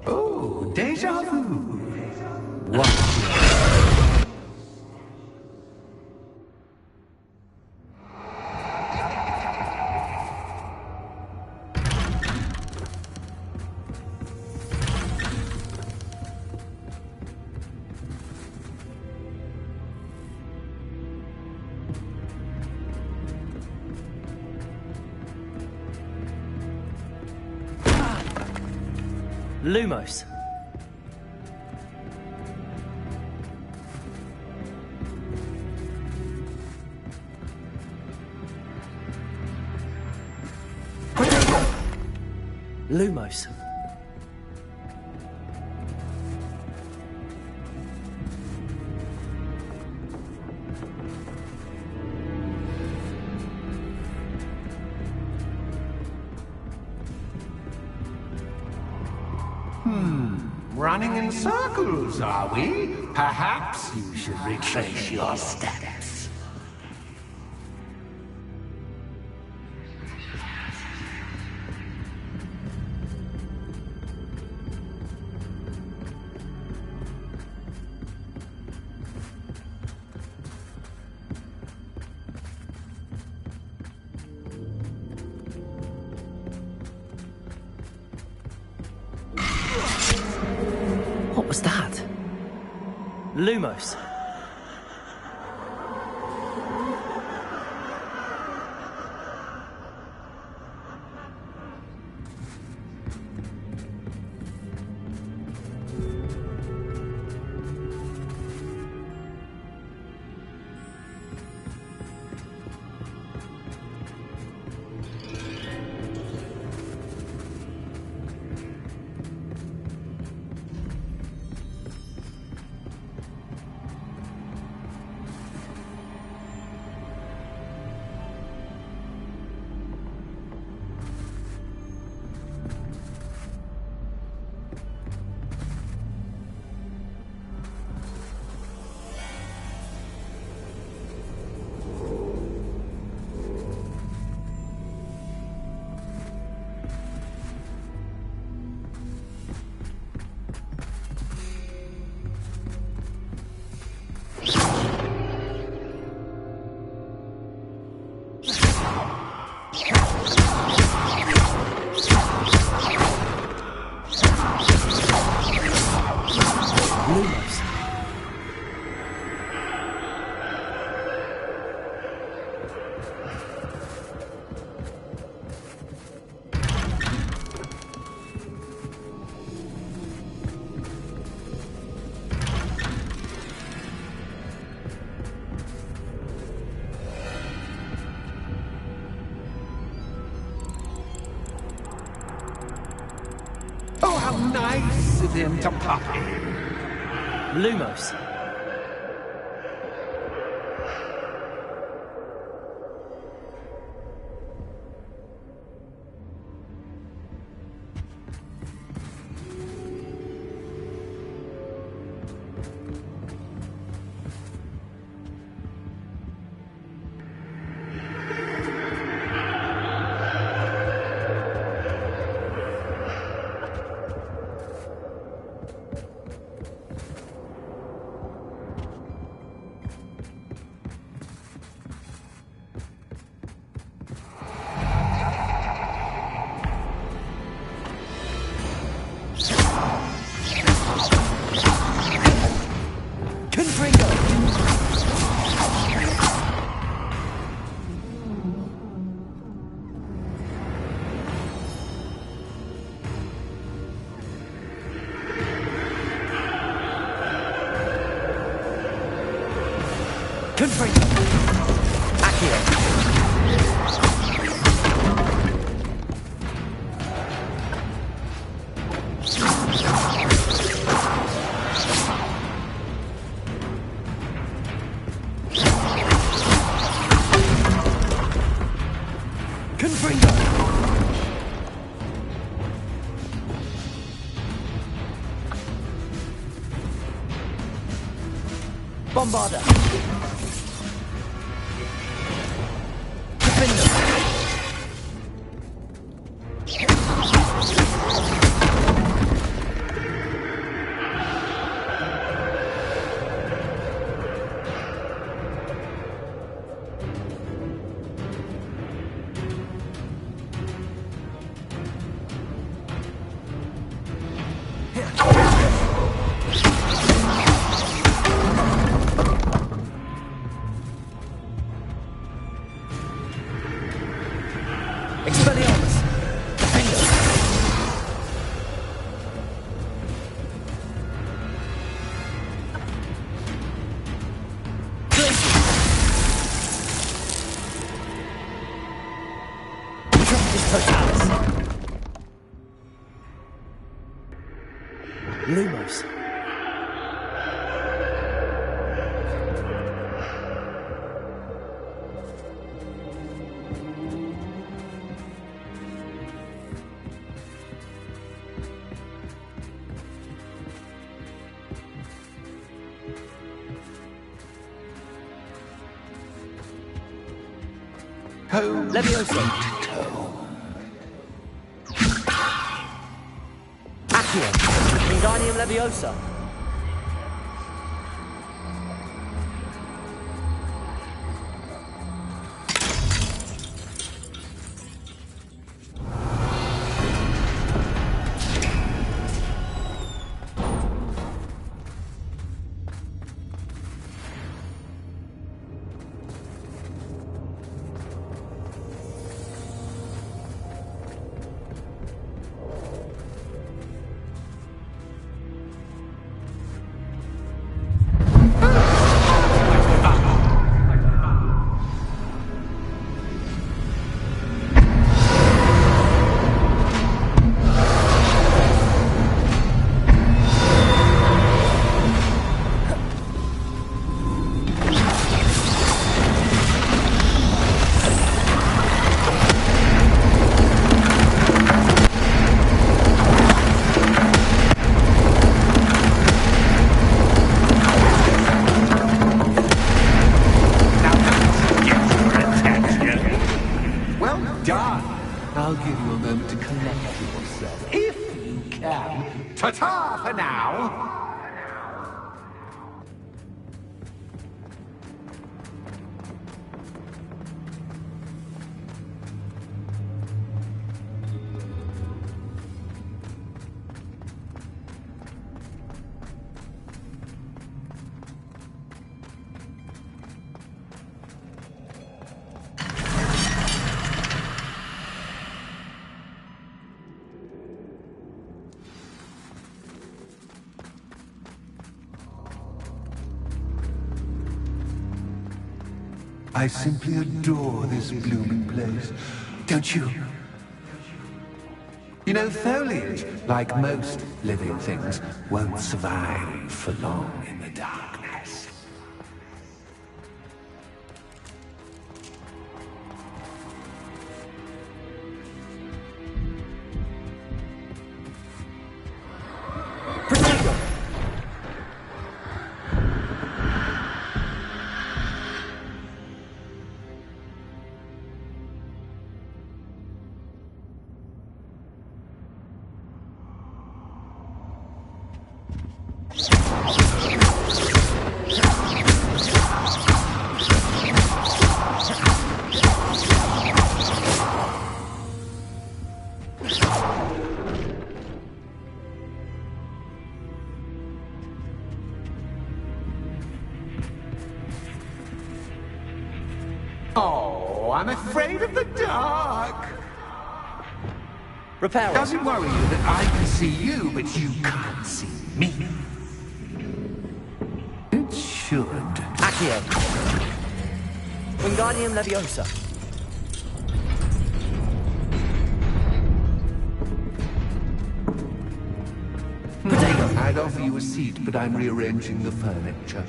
Oh, déjà vu. What? Lumos. Lumos. Running in circles, are we? Perhaps you should retrace your steps. What was that? Lumos. nice of him to pop in. Lumos. Bombarder. Lumos. Levioso. Accio. Wingardium Leviosa. I'll give you a moment to collect yourself, if you can. Ta-ta for now! I simply adore this blooming place. Don't you? You know, foliage, like most living things, won't survive for long in the darkness. Oh, I'm afraid of the dark. Repair. Does it worry you that I can see you, but you can't see me? It should. Accio. Wingardium Leviosa. Potato. I'd offer you a seat, but I'm rearranging the furniture.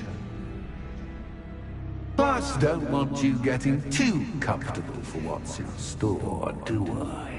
Plus, don't want you getting too comfortable for what's in store, do I?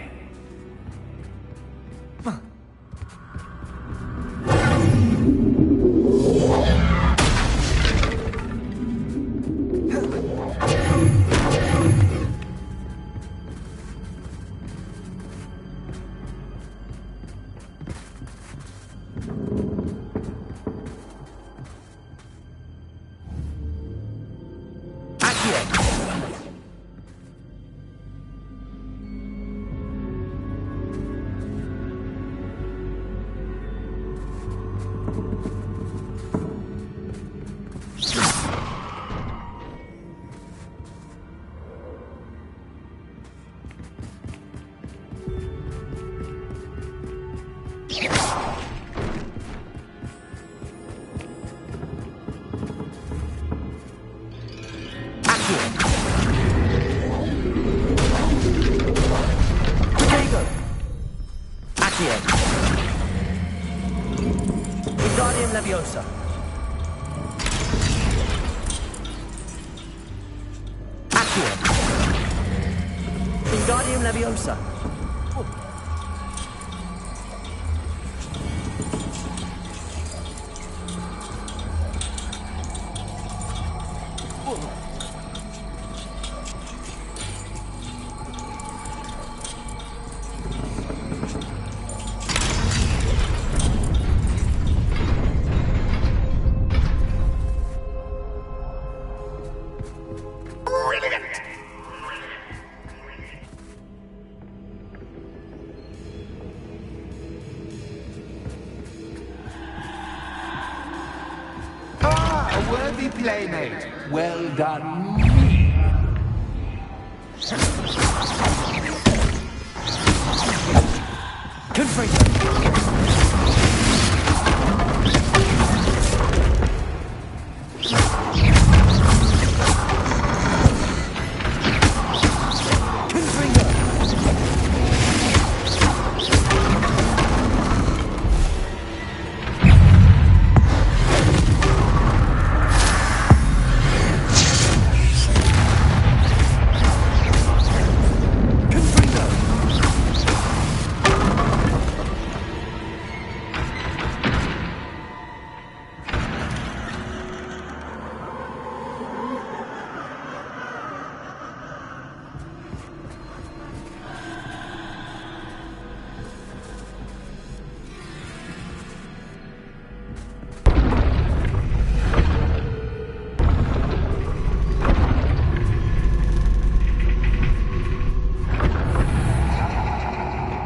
Wingardium Leviosa. Accio. Wingardium Leviosa. A worthy playmate. Well done, me. Confringo.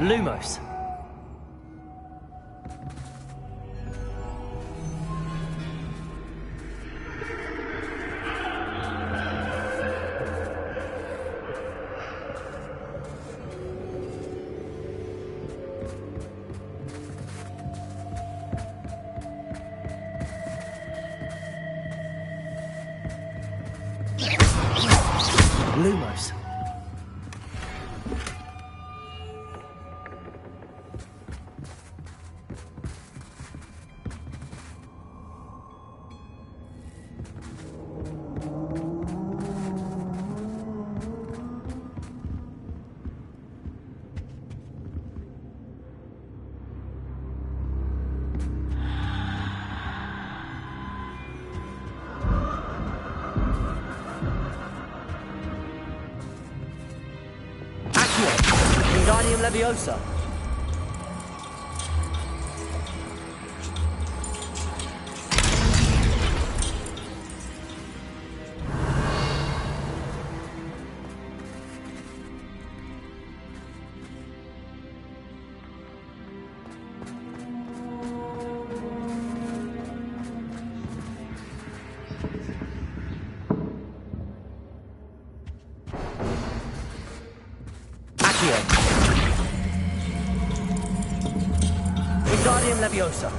Lumos. Lumos. Leviosa. Wingardium Leviosa.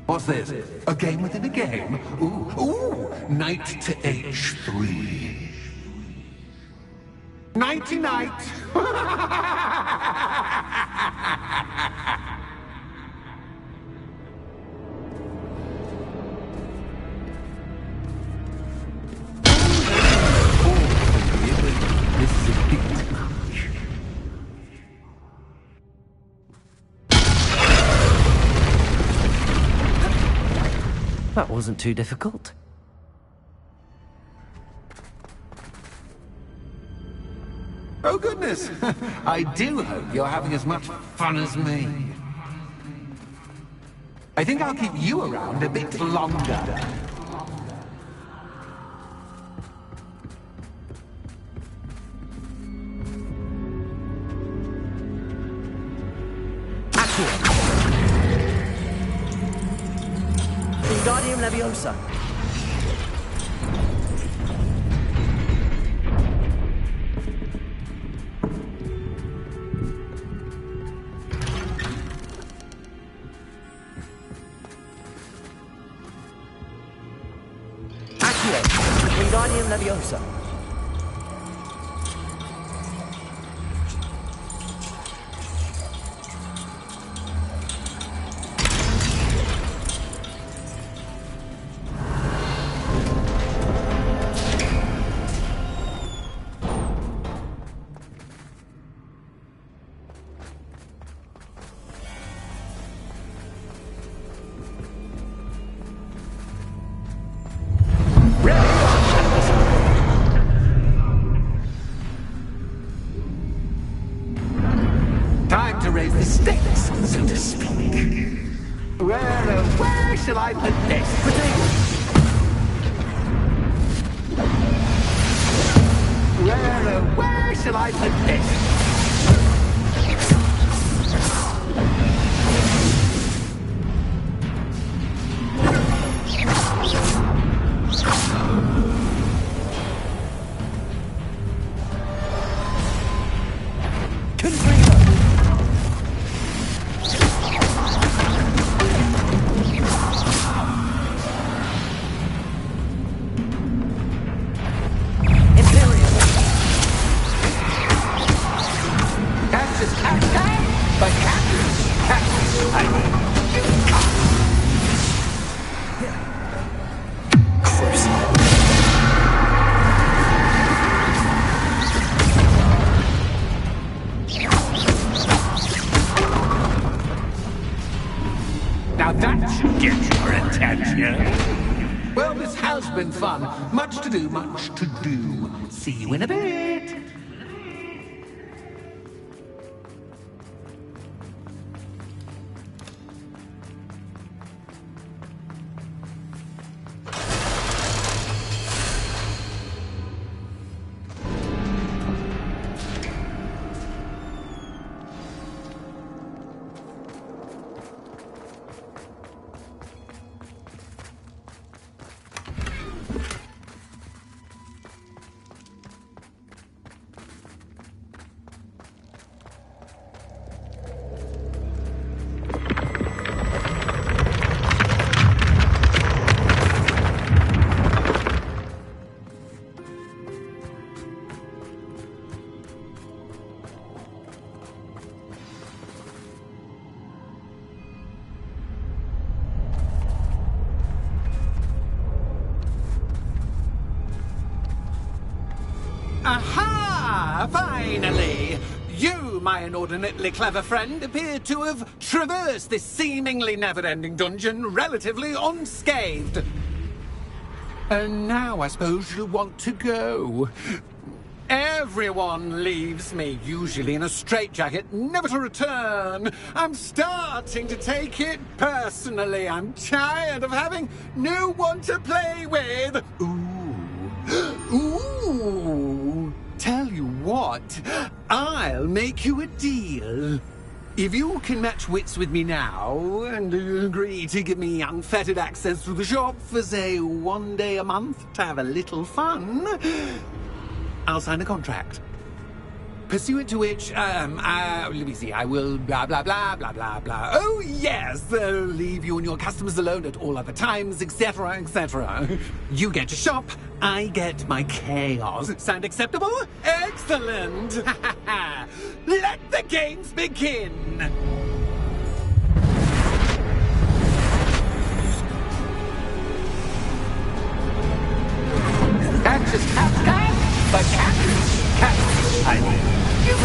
What's this? A game within a game? Ooh, knight to h3. Nighty-night! This is a bit much. That wasn't too difficult. Oh, goodness! I do hope you're having as much fun as me. I think I'll keep you around a bit longer. Wingardium Leviosa. Wingardium Leviosa. Time to raise the stakes, so to speak. Where shall I put this? Where shall I put this? Now that should get your attention. Well, this has been fun. Much to do, much to do. See you in a bit. Aha! Finally! You, my inordinately clever friend, appear to have traversed this seemingly never-ending dungeon relatively unscathed. And now I suppose you'll want to go. Everyone leaves me, usually in a straitjacket, never to return. I'm starting to take it personally. I'm tired of having no one to play with. Ooh. Tell you what, I'll make you a deal. If you can match wits with me now, and agree to give me unfettered access to the shop for, say, 1 day a month to have a little fun, I'll sign a contract. Pursuant to which, let me see, I will blah, blah, blah, blah, blah, blah. Oh, yes, leave you and your customers alone at all other times, etc., etc. You get your shop, I get my chaos. Sound acceptable? Excellent! Let the games begin! Catch is cat, but cat, I mean. You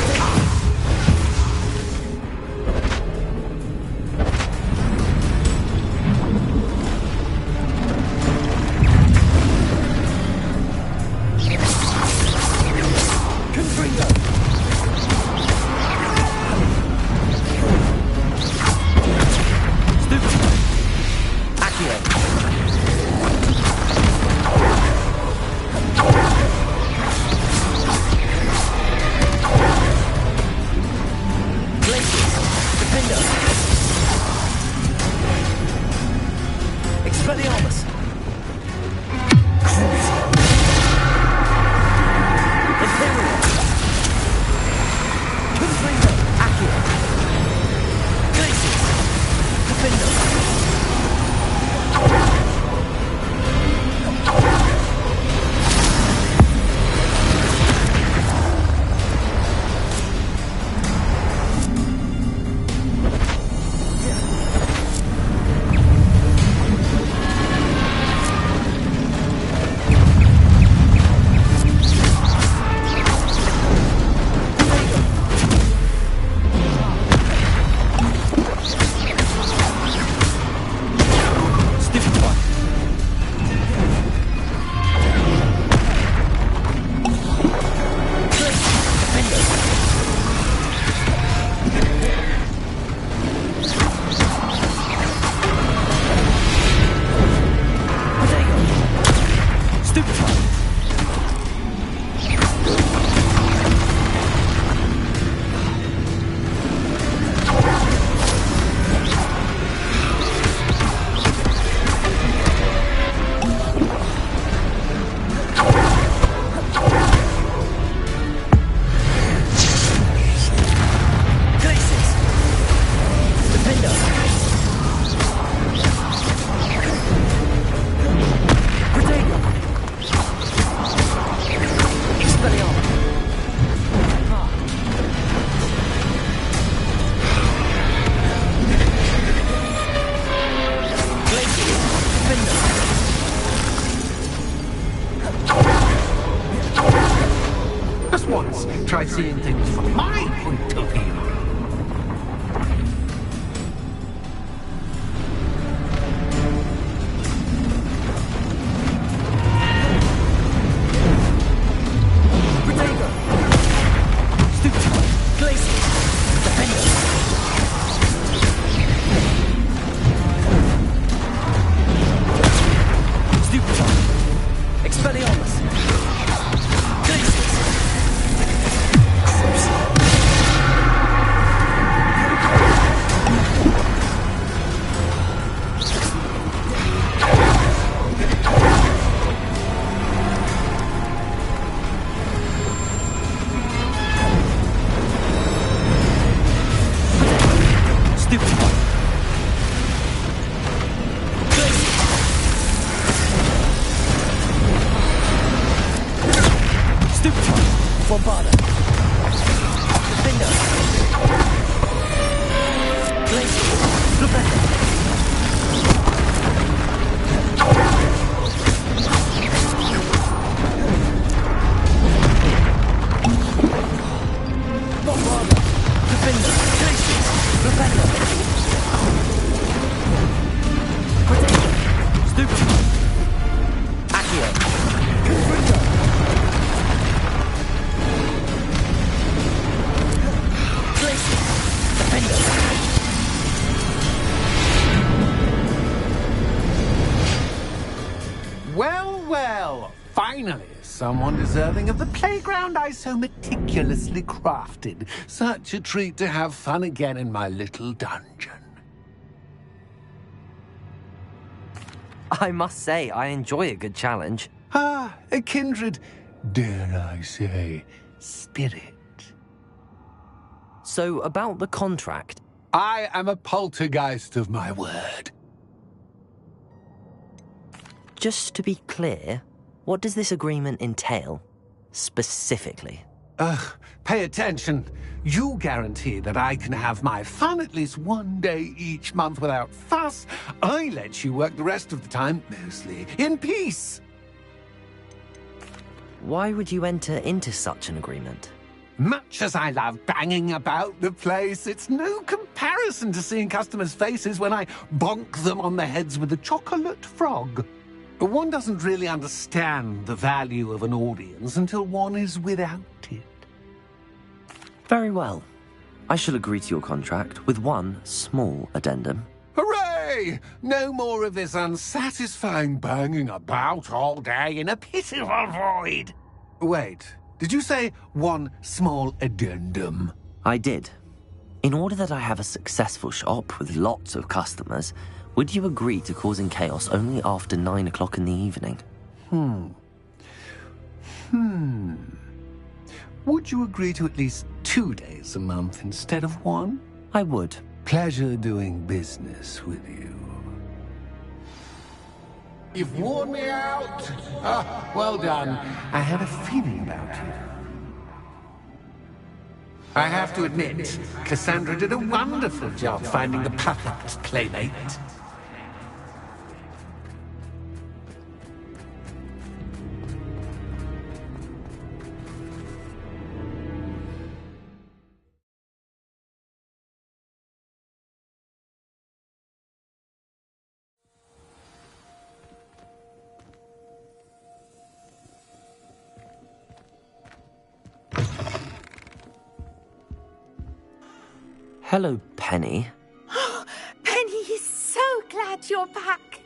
Try seeing things from my point of view. Well, well. Finally, someone deserving of the playground I so meticulously crafted. Such a treat to have fun again in my little dungeon. I must say, I enjoy a good challenge. Ah, a kindred, dare I say, spirit. So, about the contract. I am a poltergeist of my word. Just to be clear, what does this agreement entail, specifically? Pay attention. You guarantee that I can have my fun at least one day each month without fuss. I let you work the rest of the time, mostly in peace. Why would you enter into such an agreement? Much as I love banging about the place, it's no comparison to seeing customers' faces when I bonk them on the heads with a chocolate frog. One doesn't really understand the value of an audience until one is without it. Very well. I shall agree to your contract with one small addendum. Hooray! No more of this unsatisfying banging about all day in a pitiful void. Wait, did you say one small addendum? I did. In order that I have a successful shop with lots of customers, would you agree to causing chaos only after 9 o'clock in the evening? Would you agree to at least 2 days a month instead of one? I would. Pleasure doing business with you. You've worn me out. Ah, well done. I had a feeling about you. I have to admit, Cassandra did a wonderful job finding the perfect playmate. Hello, Penny. Penny is so glad you're back.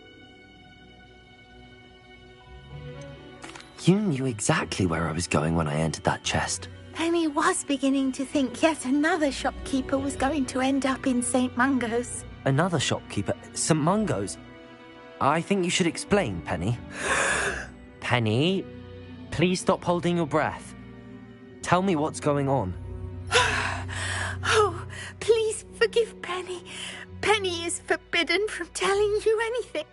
You knew exactly where I was going when I entered that chest. Penny was beginning to think yet another shopkeeper was going to end up in St. Mungo's. Another shopkeeper? St. Mungo's? I think you should explain, Penny. Penny, please stop holding your breath. Tell me what's going on. Oh, please forgive Penny. Penny is forbidden from telling you anything.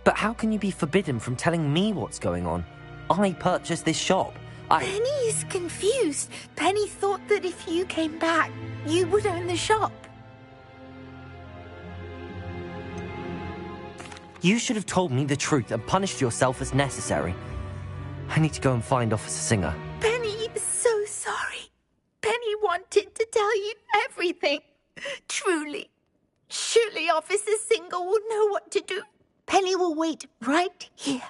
But how can you be forbidden from telling me what's going on? I purchased this shop. Penny is confused. Penny thought that if you came back, you would own the shop. You should have told me the truth and punished yourself as necessary. I need to go and find Officer Singer. Penny is so sorry. Penny wanted to tell you everything. Truly. Surely Officer Singer will know what to do. Penny will wait right here.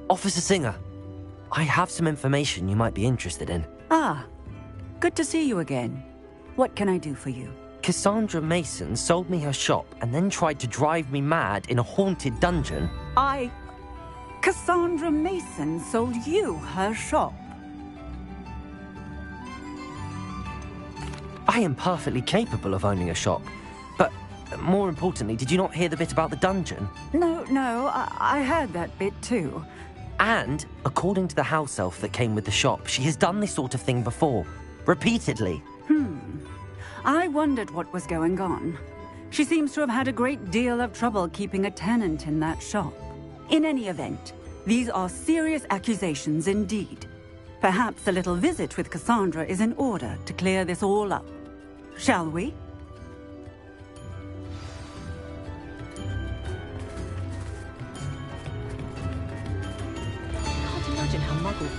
Officer Singer, I have some information you might be interested in. Ah, good to see you again. What can I do for you? Cassandra Mason sold me her shop and then tried to drive me mad in a haunted dungeon. Cassandra Mason sold you her shop? I am perfectly capable of owning a shop. But more importantly, did you not hear the bit about the dungeon? No, I heard that bit too. And, according to the house elf that came with the shop, she has done this sort of thing before. Repeatedly. I wondered what was going on. She seems to have had a great deal of trouble keeping a tenant in that shop. In any event, these are serious accusations indeed. Perhaps a little visit with Cassandra is in order to clear this all up. Shall we? I can't imagine how Muggle...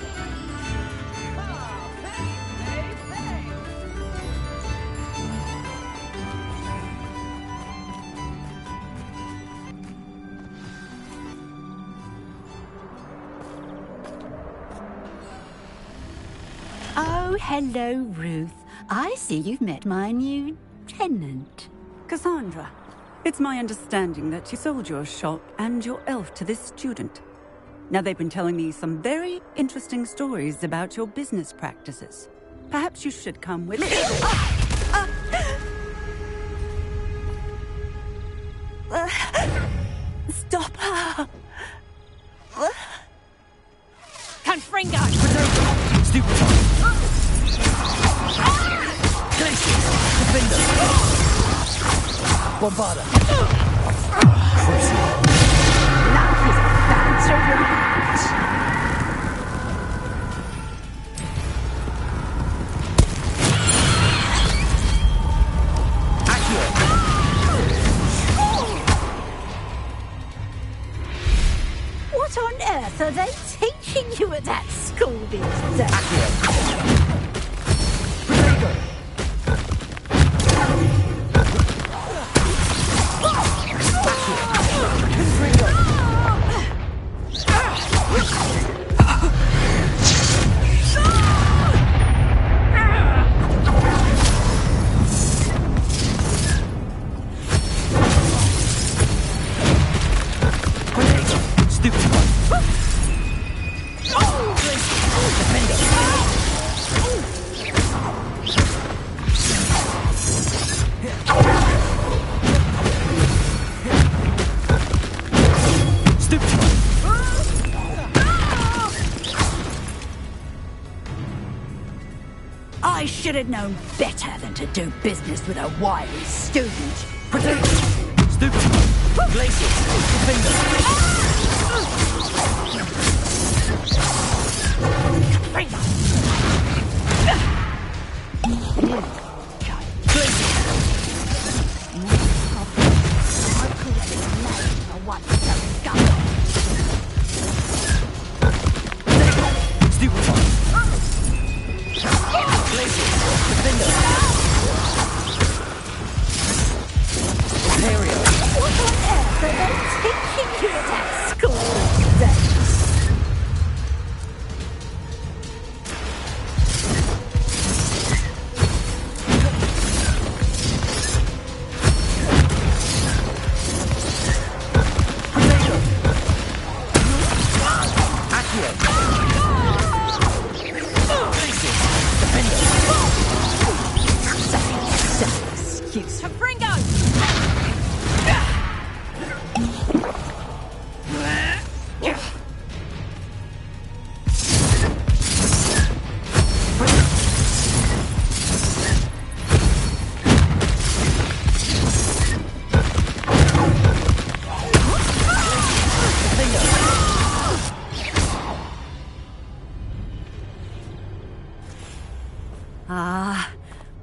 Oh, hello, Ruth. I see you've met my new tenant. Cassandra, it's my understanding that you sold your shop and your elf to this student. Now, they've been telling me some very interesting stories about your business practices. Perhaps you should come with me. Stop her! Confringo! Stupefy! Glacius! Defender! Bombarda! Crucial! Life is about to ride! What on earth are they teaching you at that school these days? I should have known better than to do business with a wily student. Protect! Stupefy! Glacius!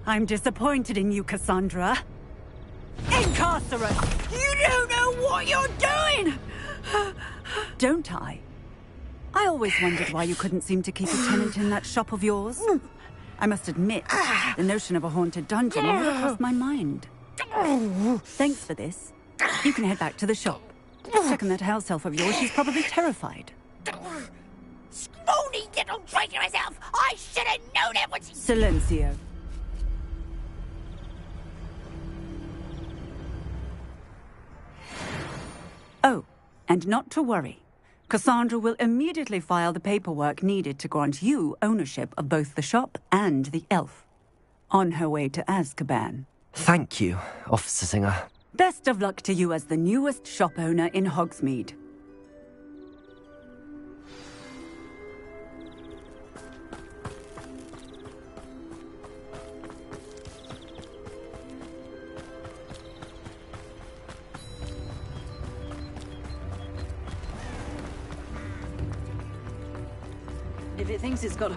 I'm disappointed in you, Cassandra. Incarcerate! You don't know what you're doing! Don't I? I always wondered why you couldn't seem to keep a tenant in that shop of yours. I must admit, the notion of a haunted dungeon never crossed my mind. Thanks for this. You can head back to the shop. Check on that house elf of yours, she's probably terrified. Scrawny little traitor herself! I should have known it was... Silencio. Oh, and not to worry. Cassandra will immediately file the paperwork needed to grant you ownership of both the shop and the elf. On her way to Azkaban. Thank you, Officer Singer. Best of luck to you as the newest shop owner in Hogsmeade. If it thinks it's got...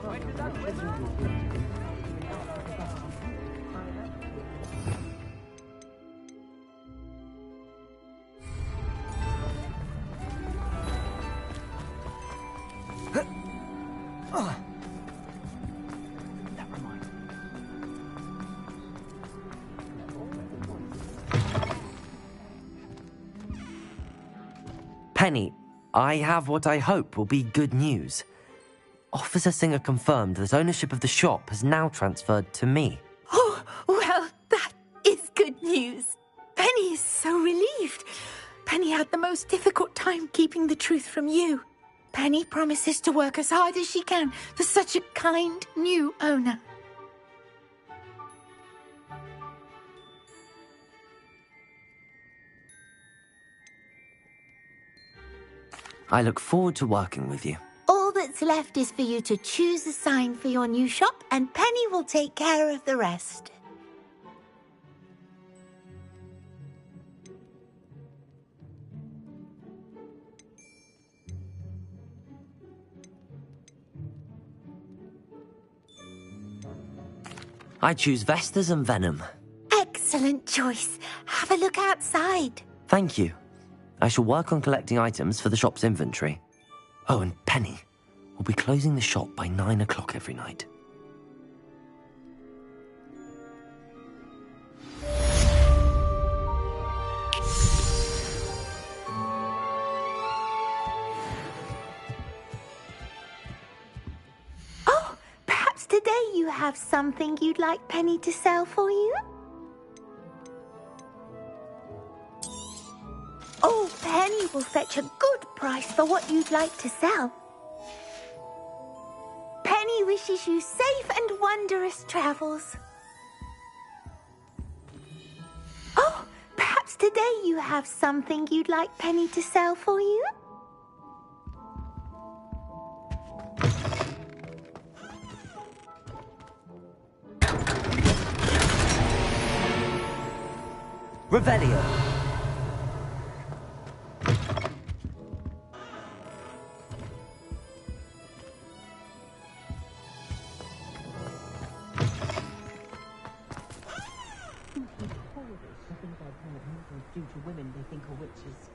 Penny, I have what I hope will be good news. Officer Singer confirmed that ownership of the shop has now transferred to me. Oh, well, that is good news. Penny is so relieved. Penny had the most difficult time keeping the truth from you. Penny promises to work as hard as she can for such a kind new owner. I look forward to working with you. All that's left is for you to choose a sign for your new shop, and Penny will take care of the rest. I choose Vestas and Venom. Excellent choice. Have a look outside. Thank you. I shall work on collecting items for the shop's inventory. Oh, and Penny, we'll be closing the shop by 9 o'clock every night. Oh, perhaps today you have something you'd like Penny to sell for you? Oh, Penny will fetch a good price for what you'd like to sell. Penny wishes you safe and wondrous travels. Oh, perhaps today you have something you'd like Penny to sell for you? Revelio. Due to women they think are witches.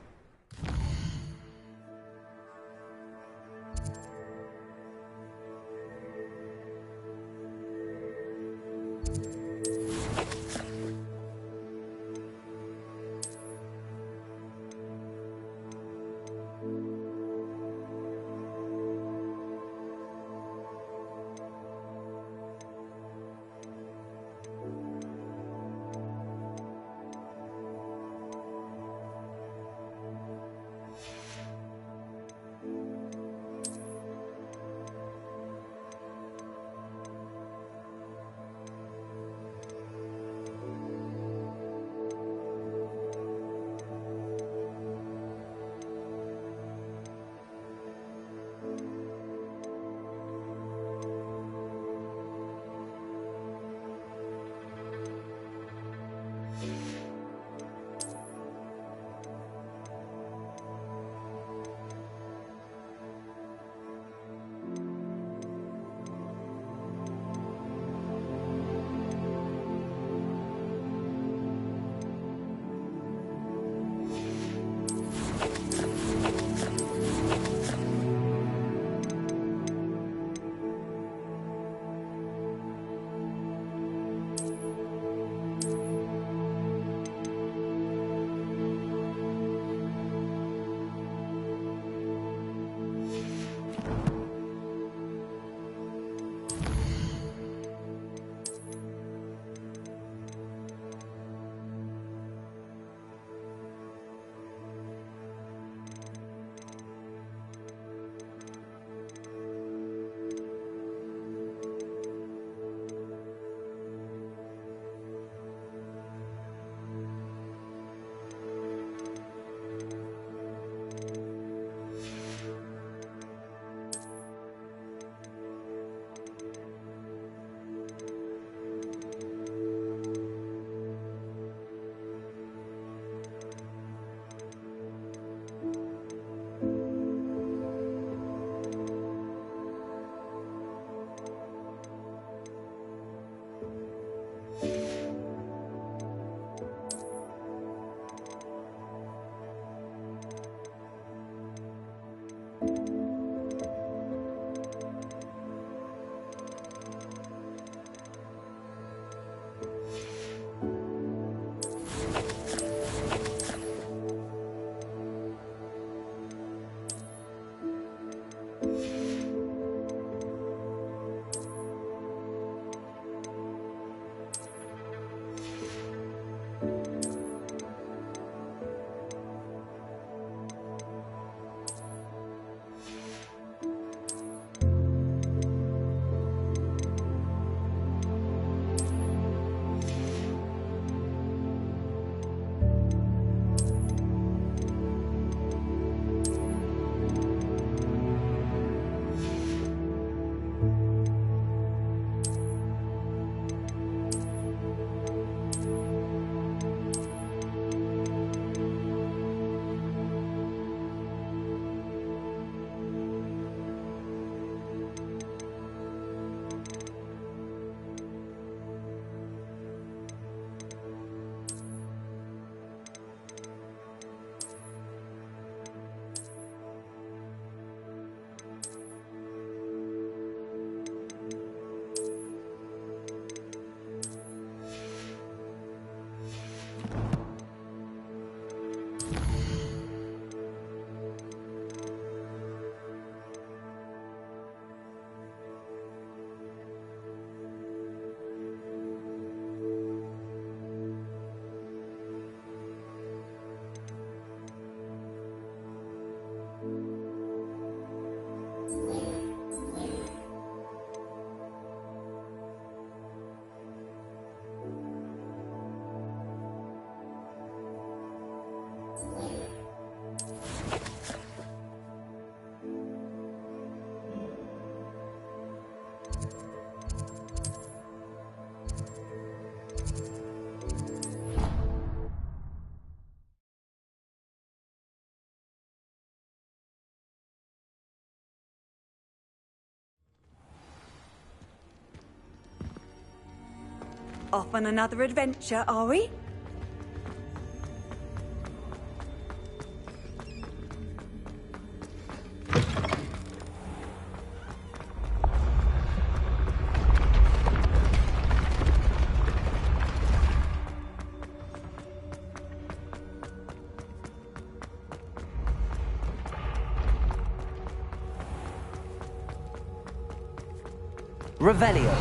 Off on another adventure, are we? Revelio.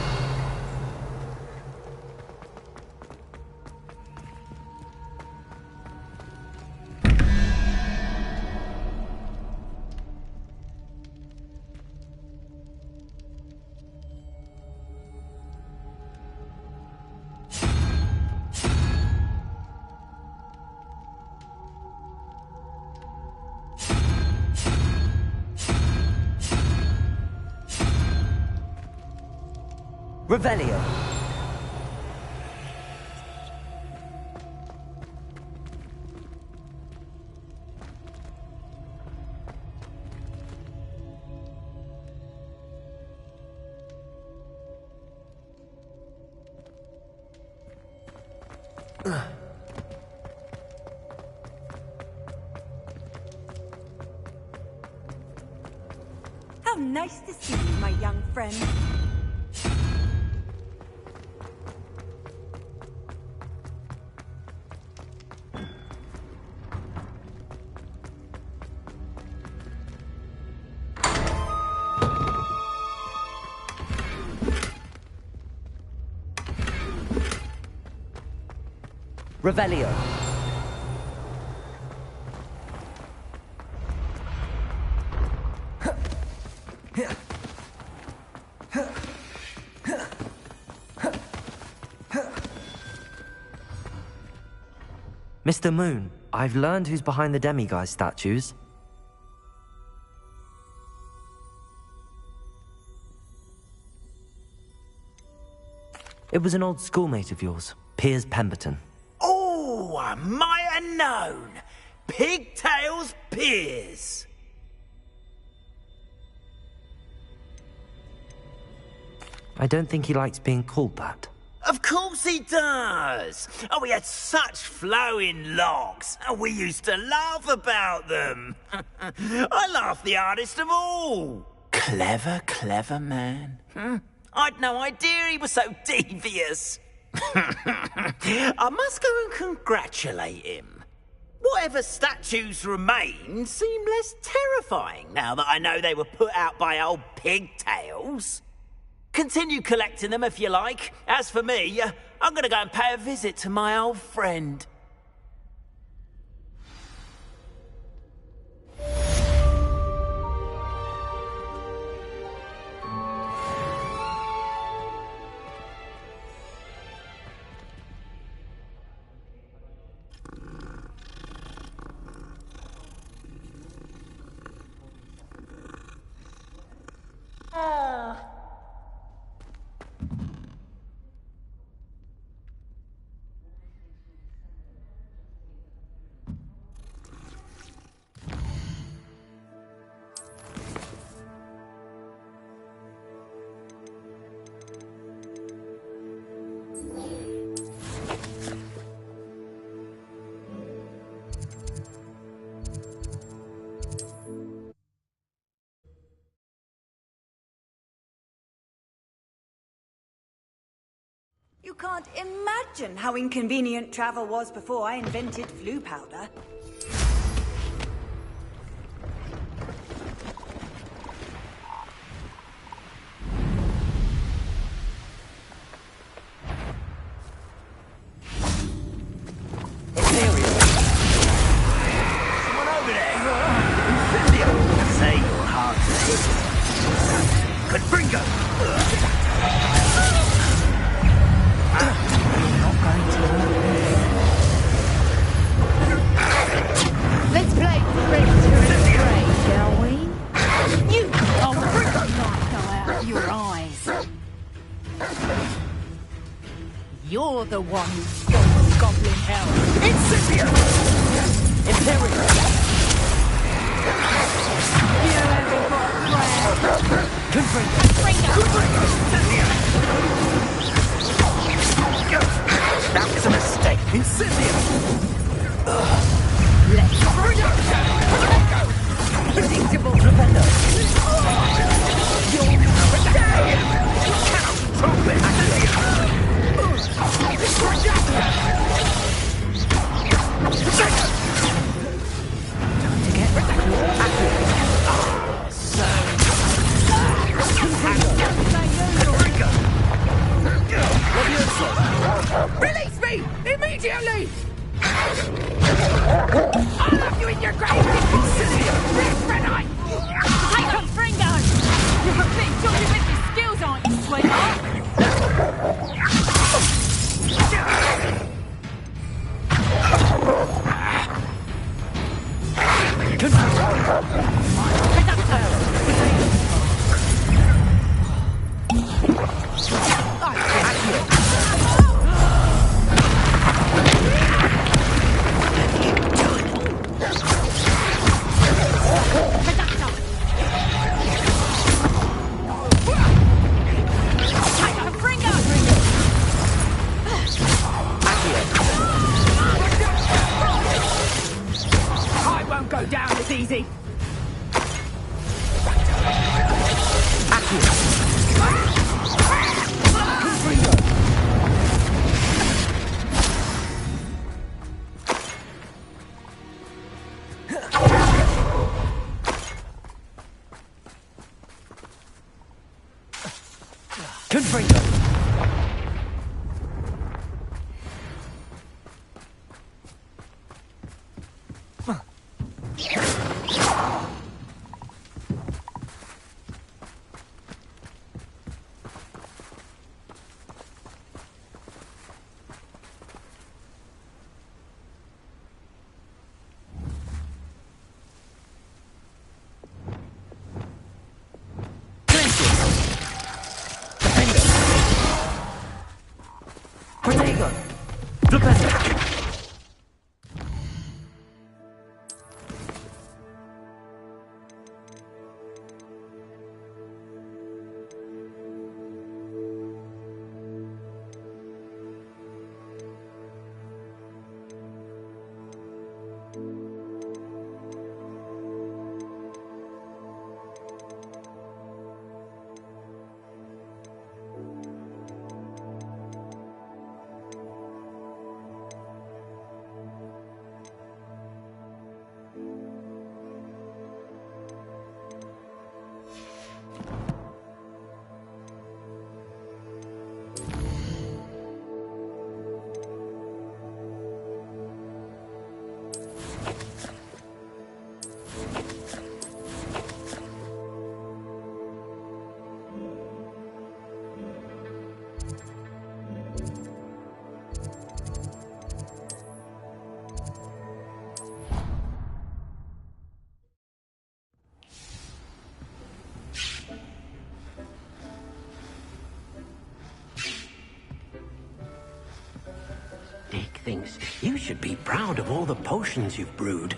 Revelio. How nice to see you, my young friend. Revelio. Mr. Moon, I've learned who's behind the demiguise statues. It was an old schoolmate of yours, Piers Pemberton. Oh, I might have known. Pigtails Piers. I don't think he likes being called that. Of course he does. Oh, we had such flowing locks, and we used to laugh about them. I laughed the hardest of all. Clever, clever man. I'd no idea he was so devious. I must go and congratulate him. Whatever statues remain seem less terrifying now that I know they were put out by old pigtails. Continue collecting them if you like. As for me, I'm gonna go and pay a visit to my old friend. You can't imagine how inconvenient travel was before I invented flu powder. Someone over there. Incendio. Say your heart to hit. Confringo. You're not going to hurt me. That was a mistake. Incendium! Predictable propender. You'll never die! You cannot control it! Time to get accurate. Release me! Immediately! I'll have you in your grave! Refinite! Take on Fringo! You're a bit dodgy with your skills, aren't you, sweetheart? I won't go down as easy! Confringo! Protego! Flipendo! Dick thinks you should be proud of all the potions you've brewed.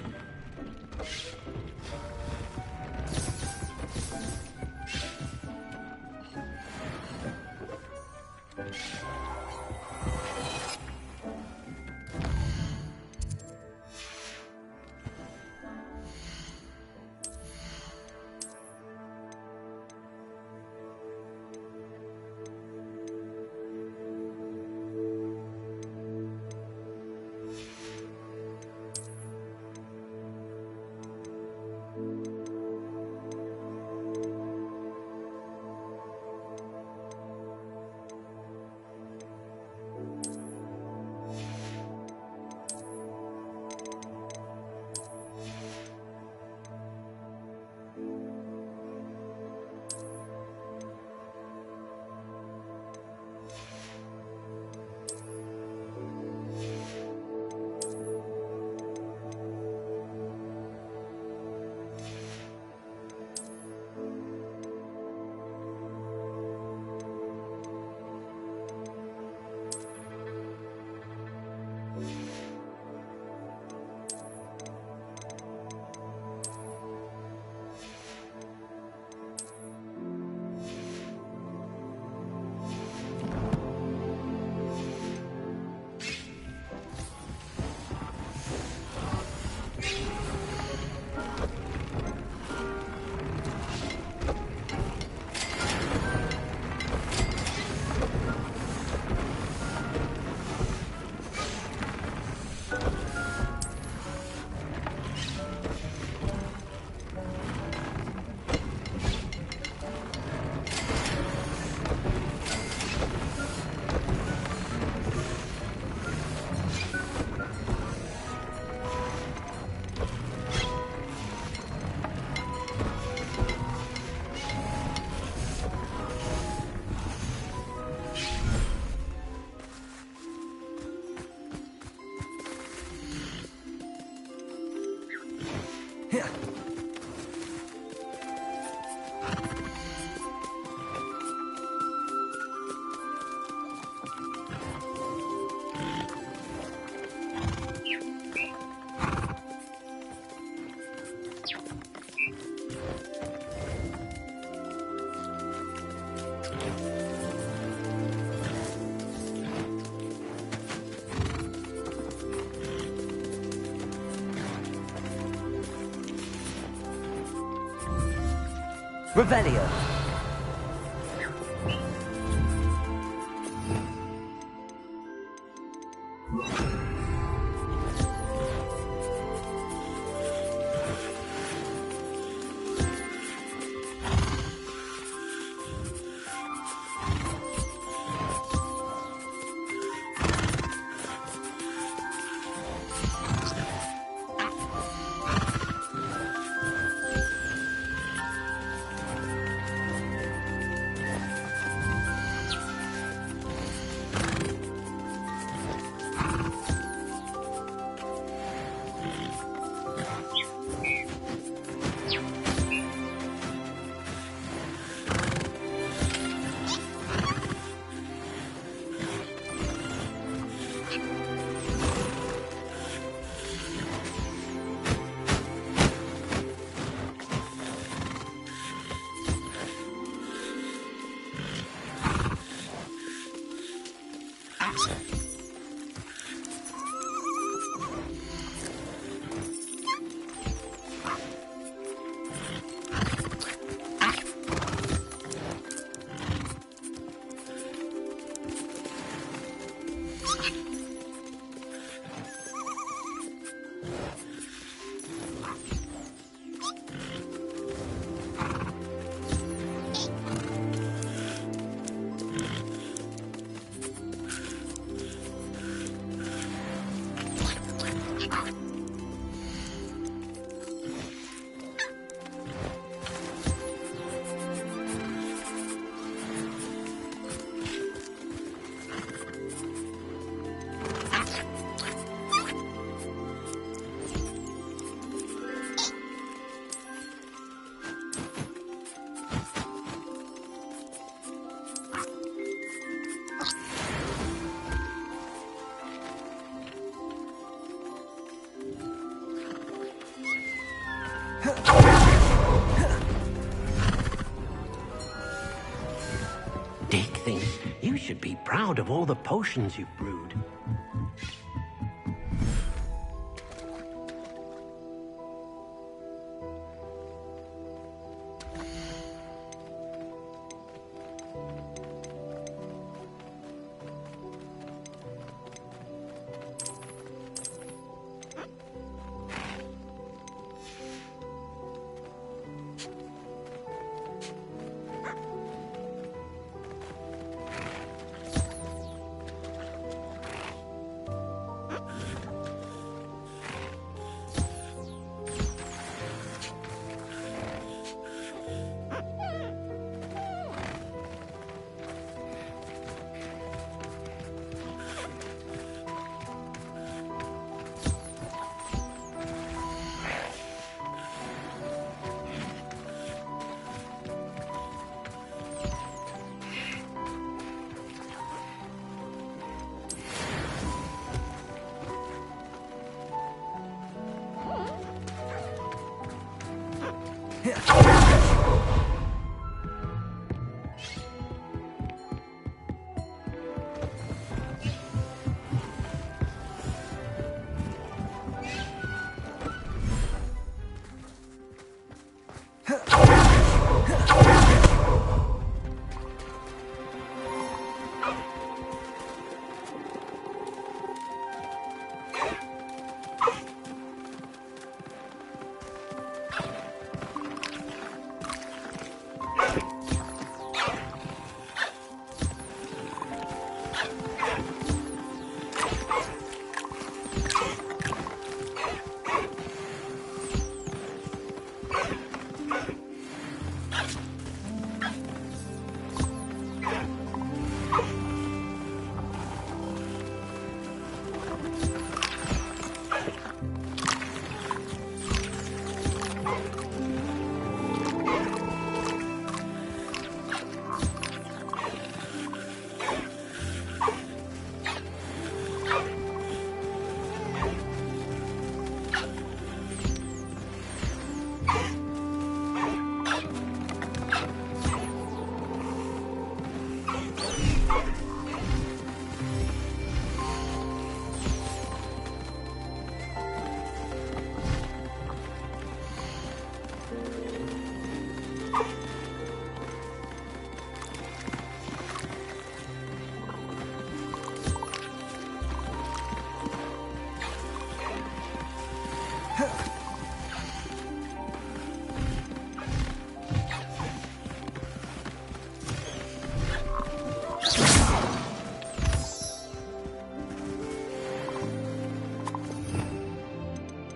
Revelio. Dick thing, you should be proud of all the potions you've brewed.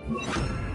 you